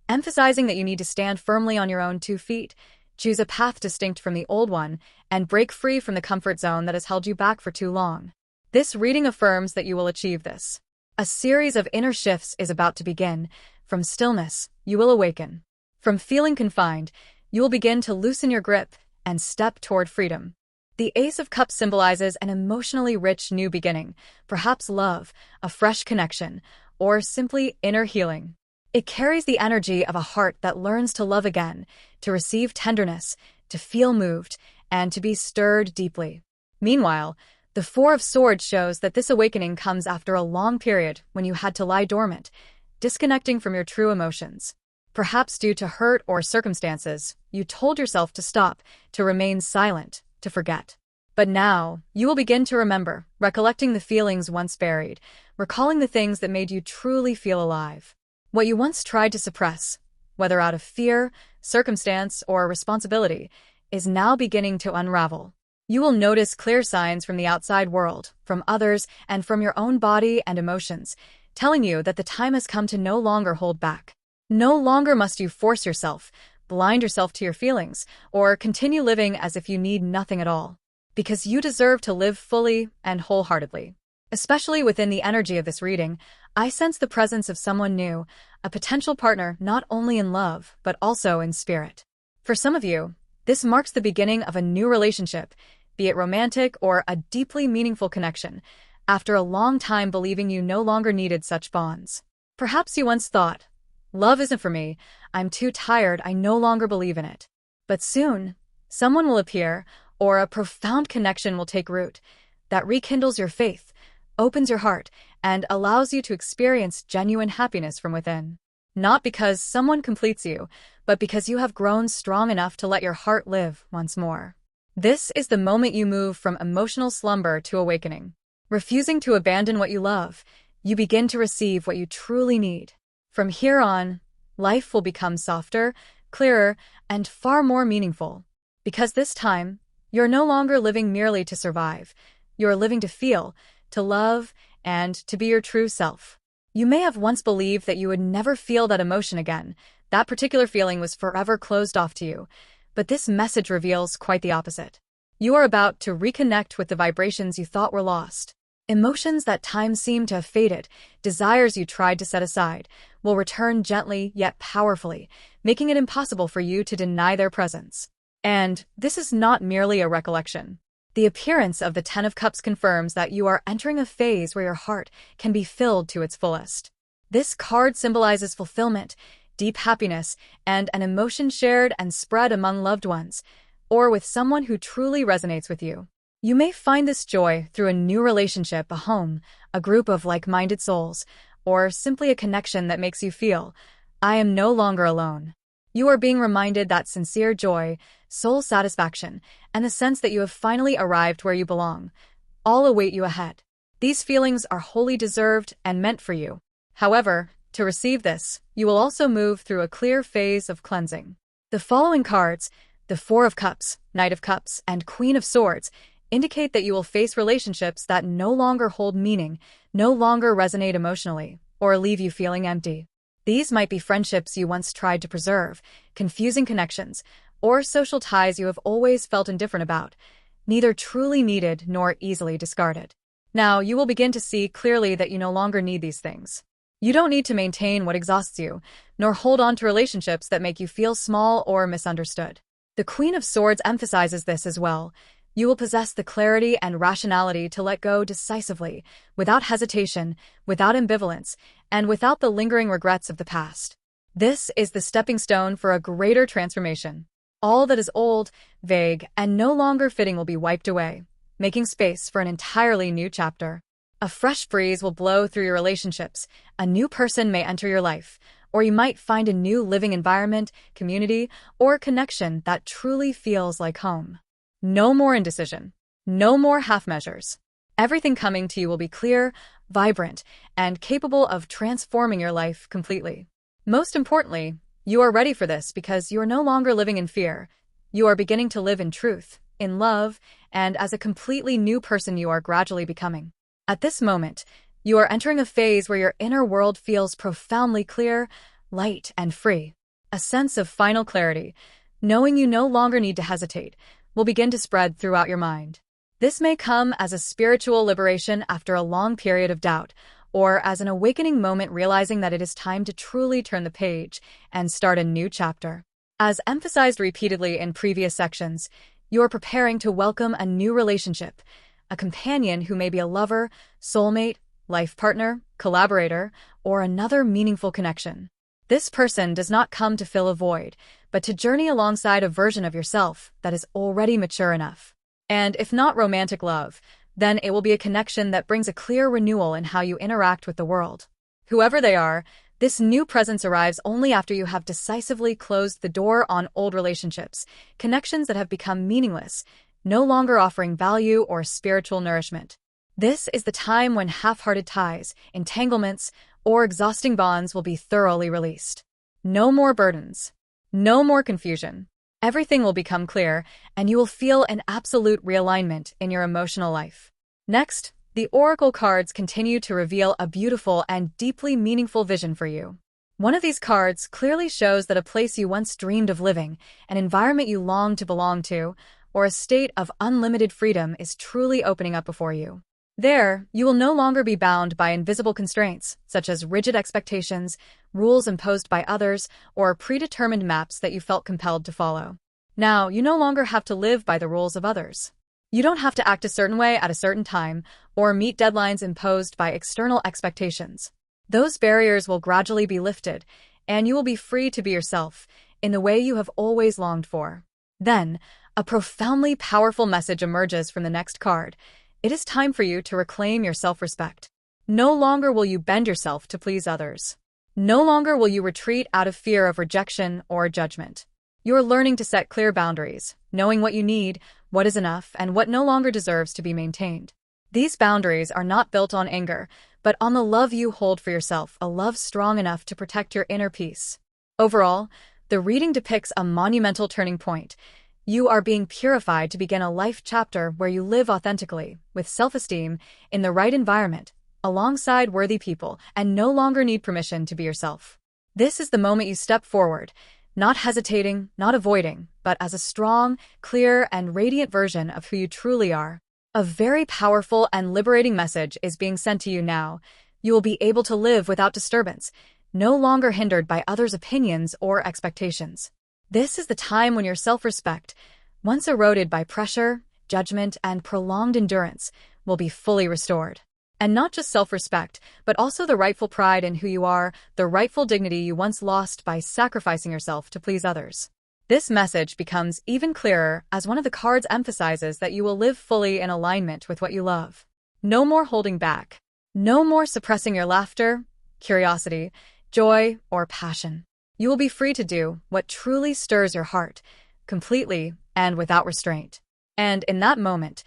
emphasizing that you need to stand firmly on your own 2 feet, choose a path distinct from the old one, and break free from the comfort zone that has held you back for too long. This reading affirms that you will achieve this. A series of inner shifts is about to begin. From stillness, you will awaken. From feeling confined, you will begin to loosen your grip and step toward freedom. The Ace of Cups symbolizes an emotionally rich new beginning, perhaps love, a fresh connection, or simply inner healing. It carries the energy of a heart that learns to love again, to receive tenderness, to feel moved, and to be stirred deeply. Meanwhile, the Four of Swords shows that this awakening comes after a long period when you had to lie dormant, disconnecting from your true emotions. Perhaps due to hurt or circumstances, you told yourself to stop, to remain silent, to forget. But now, you will begin to remember, recollecting the feelings once buried, recalling the things that made you truly feel alive. What you once tried to suppress, whether out of fear, circumstance, or responsibility, is now beginning to unravel. You will notice clear signs from the outside world, from others, and from your own body and emotions, telling you that the time has come to no longer hold back. No longer must you force yourself, blind yourself to your feelings, or continue living as if you need nothing at all. Because you deserve to live fully and wholeheartedly. Especially within the energy of this reading, I sense the presence of someone new, a potential partner not only in love, but also in spirit. For some of you, this marks the beginning of a new relationship, be it romantic or a deeply meaningful connection, after a long time believing you no longer needed such bonds. Perhaps you once thought, love isn't for me, I'm too tired, I no longer believe in it. But soon, someone will appear, or a profound connection will take root, that rekindles your faith, opens your heart, and allows you to experience genuine happiness from within. Not because someone completes you, but because you have grown strong enough to let your heart live once more. This is the moment you move from emotional slumber to awakening. Refusing to abandon what you love, you begin to receive what you truly need. From here on, life will become softer, clearer, and far more meaningful. Because this time, you're no longer living merely to survive. You're living to feel, to love, and to be your true self. You may have once believed that you would never feel that emotion again. That particular feeling was forever closed off to you. But this message reveals quite the opposite. You are about to reconnect with the vibrations you thought were lost. Emotions that time seemed to have faded, desires you tried to set aside, will return gently yet powerfully, making it impossible for you to deny their presence. And this is not merely a recollection. The appearance of the Ten of Cups confirms that you are entering a phase where your heart can be filled to its fullest. This card symbolizes fulfillment, deep happiness, and an emotion shared and spread among loved ones, or with someone who truly resonates with you. You may find this joy through a new relationship, a home, a group of like-minded souls, or simply a connection that makes you feel, I am no longer alone. You are being reminded that sincere joy, soul satisfaction, and the sense that you have finally arrived where you belong all await you ahead. These feelings are wholly deserved and meant for you. However, to receive this, you will also move through a clear phase of cleansing. The following cards, the Four of Cups, Knight of Cups, and Queen of Swords, indicate that you will face relationships that no longer hold meaning, no longer resonate emotionally, or leave you feeling empty. These might be friendships you once tried to preserve, confusing connections, or social ties you have always felt indifferent about, neither truly needed nor easily discarded. Now, you will begin to see clearly that you no longer need these things. You don't need to maintain what exhausts you, nor hold on to relationships that make you feel small or misunderstood. The Queen of Swords emphasizes this as well. You will possess the clarity and rationality to let go decisively, without hesitation, without ambivalence, and without the lingering regrets of the past. This is the stepping stone for a greater transformation. All that is old, vague, and no longer fitting will be wiped away, making space for an entirely new chapter. A fresh breeze will blow through your relationships, a new person may enter your life, or you might find a new living environment, community, or connection that truly feels like home. No more indecision. No more half measures. Everything coming to you will be clear, vibrant, and capable of transforming your life completely. Most importantly, you are ready for this because you are no longer living in fear. You are beginning to live in truth, in love, and as a completely new person you are gradually becoming. At this moment, you are entering a phase where your inner world feels profoundly clear, light, and free. A sense of final clarity, knowing you no longer need to hesitate, will begin to spread throughout your mind. This may come as a spiritual liberation after a long period of doubt, or as an awakening moment realizing that it is time to truly turn the page and start a new chapter. As emphasized repeatedly in previous sections, you are preparing to welcome a new relationship, a companion who may be a lover, soulmate, life partner, collaborator, or another meaningful connection. This person does not come to fill a void, but to journey alongside a version of yourself that is already mature enough. And if not romantic love, then it will be a connection that brings a clear renewal in how you interact with the world. Whoever they are, this new presence arrives only after you have decisively closed the door on old relationships, connections that have become meaningless, no longer offering value or spiritual nourishment. This is the time when half-hearted ties, entanglements, or exhausting bonds will be thoroughly released. No more burdens. No more confusion. Everything will become clear, and you will feel an absolute realignment in your emotional life. Next, the oracle cards continue to reveal a beautiful and deeply meaningful vision for you. One of these cards clearly shows that a place you once dreamed of living, an environment you longed to belong to, or a state of unlimited freedom is truly opening up before you. There, you will no longer be bound by invisible constraints, such as rigid expectations, rules imposed by others, or predetermined maps that you felt compelled to follow. Now, you no longer have to live by the rules of others. You don't have to act a certain way at a certain time, or meet deadlines imposed by external expectations. Those barriers will gradually be lifted, and you will be free to be yourself, in the way you have always longed for. Then, a profoundly powerful message emerges from the next card. It is time for you to reclaim your self-respect. No longer will you bend yourself to please others. No longer will you retreat out of fear of rejection or judgment. You are learning to set clear boundaries, knowing what you need, what is enough, and what no longer deserves to be maintained. These boundaries are not built on anger, but on the love you hold for yourself, a love strong enough to protect your inner peace. Overall, the reading depicts a monumental turning point. You are being purified to begin a life chapter where you live authentically, with self-esteem, in the right environment, alongside worthy people, and no longer need permission to be yourself. This is the moment you step forward, not hesitating, not avoiding, but as a strong, clear, and radiant version of who you truly are. A very powerful and liberating message is being sent to you now. You will be able to live without disturbance, no longer hindered by others' opinions or expectations. This is the time when your self-respect, once eroded by pressure, judgment, and prolonged endurance, will be fully restored. And not just self-respect, but also the rightful pride in who you are, the rightful dignity you once lost by sacrificing yourself to please others. This message becomes even clearer as one of the cards emphasizes that you will live fully in alignment with what you love. No more holding back. No more suppressing your laughter, curiosity, joy, or passion. You will be free to do what truly stirs your heart, completely and without restraint. And in that moment,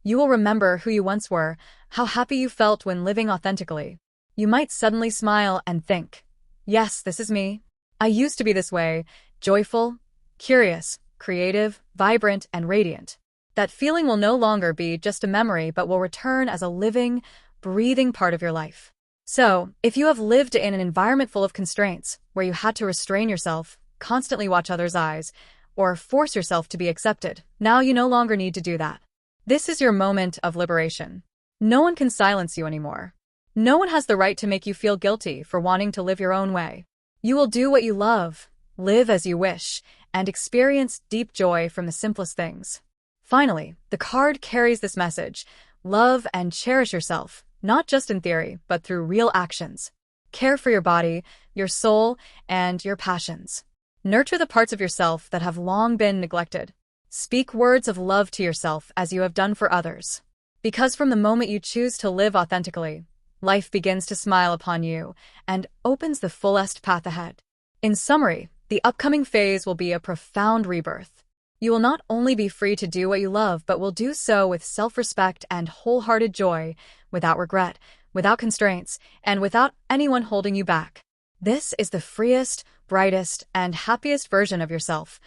you will remember who you once were, how happy you felt when living authentically. You might suddenly smile and think, yes, this is me. I used to be this way, joyful, curious, creative, vibrant, and radiant. That feeling will no longer be just a memory but will return as a living, breathing part of your life. So, if you have lived in an environment full of constraints, where you had to restrain yourself, constantly watch others' eyes, or force yourself to be accepted, now you no longer need to do that. This is your moment of liberation. No one can silence you anymore. No one has the right to make you feel guilty for wanting to live your own way. You will do what you love, live as you wish, and experience deep joy from the simplest things. Finally, the card carries this message: love and cherish yourself, not just in theory, but through real actions. Care for your body, your soul, and your passions. Nurture the parts of yourself that have long been neglected. Speak words of love to yourself as you have done for others. Because from the moment you choose to live authentically, life begins to smile upon you and opens the fullest path ahead. In summary, the upcoming phase will be a profound rebirth. You will not only be free to do what you love, but will do so with self-respect and wholehearted joy, without regret, without constraints, and without anyone holding you back. This is the freest, brightest, and happiest version of yourself,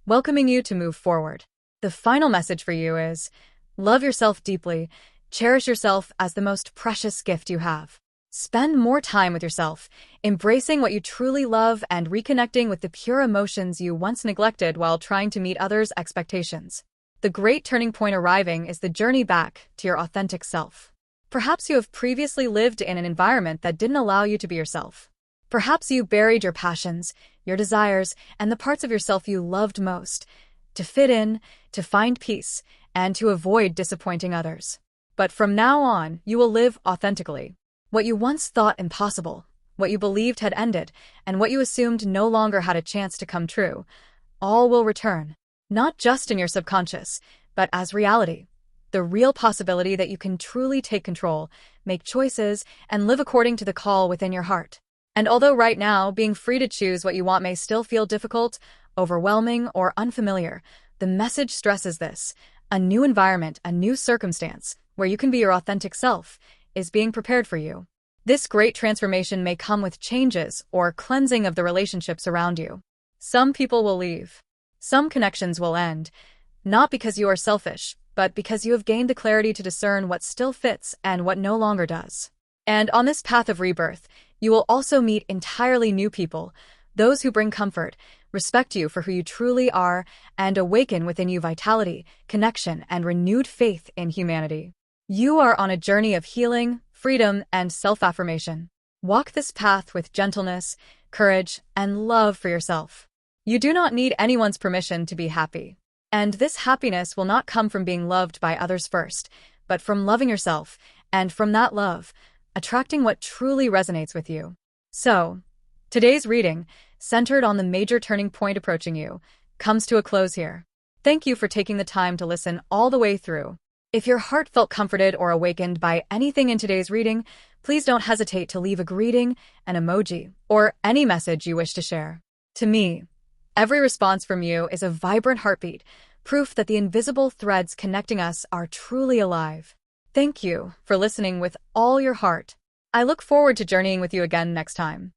welcoming you to move forward. The final message for you is: love yourself deeply, cherish yourself as the most precious gift you have. Spend more time with yourself, embracing what you truly love and reconnecting with the pure emotions you once neglected while trying to meet others' expectations. The great turning point arriving is the journey back to your authentic self. Perhaps you have previously lived in an environment that didn't allow you to be yourself. Perhaps you buried your passions, your desires, and the parts of yourself you loved most, to fit in, to find peace, and to avoid disappointing others. But from now on, you will live authentically. What you once thought impossible, what you believed had ended, and what you assumed no longer had a chance to come true, all will return, not just in your subconscious, but as reality. The real possibility that you can truly take control, make choices, and live according to the call within your heart. And although right now, being free to choose what you want may still feel difficult, overwhelming, or unfamiliar, the message stresses this: a new environment, a new circumstance, where you can be your authentic self, is being prepared for you. This great transformation may come with changes or cleansing of the relationships around you. Some people will leave. Some connections will end, not because you are selfish, but because you have gained the clarity to discern what still fits and what no longer does. And on this path of rebirth, you will also meet entirely new people, those who bring comfort, respect you for who you truly are, and awaken within you vitality, connection, and renewed faith in humanity. You are on a journey of healing, freedom, and self-affirmation. Walk this path with gentleness, courage, and love for yourself. You do not need anyone's permission to be happy. And this happiness will not come from being loved by others first, but from loving yourself, and from that love, attracting what truly resonates with you. So, today's reading, centered on the major turning point approaching you, comes to a close here. Thank you for taking the time to listen all the way through. If your heart felt comforted or awakened by anything in today's reading, please don't hesitate to leave a greeting, an emoji, or any message you wish to share. To me, every response from you is a vibrant heartbeat, proof that the invisible threads connecting us are truly alive. Thank you for listening with all your heart. I look forward to journeying with you again next time.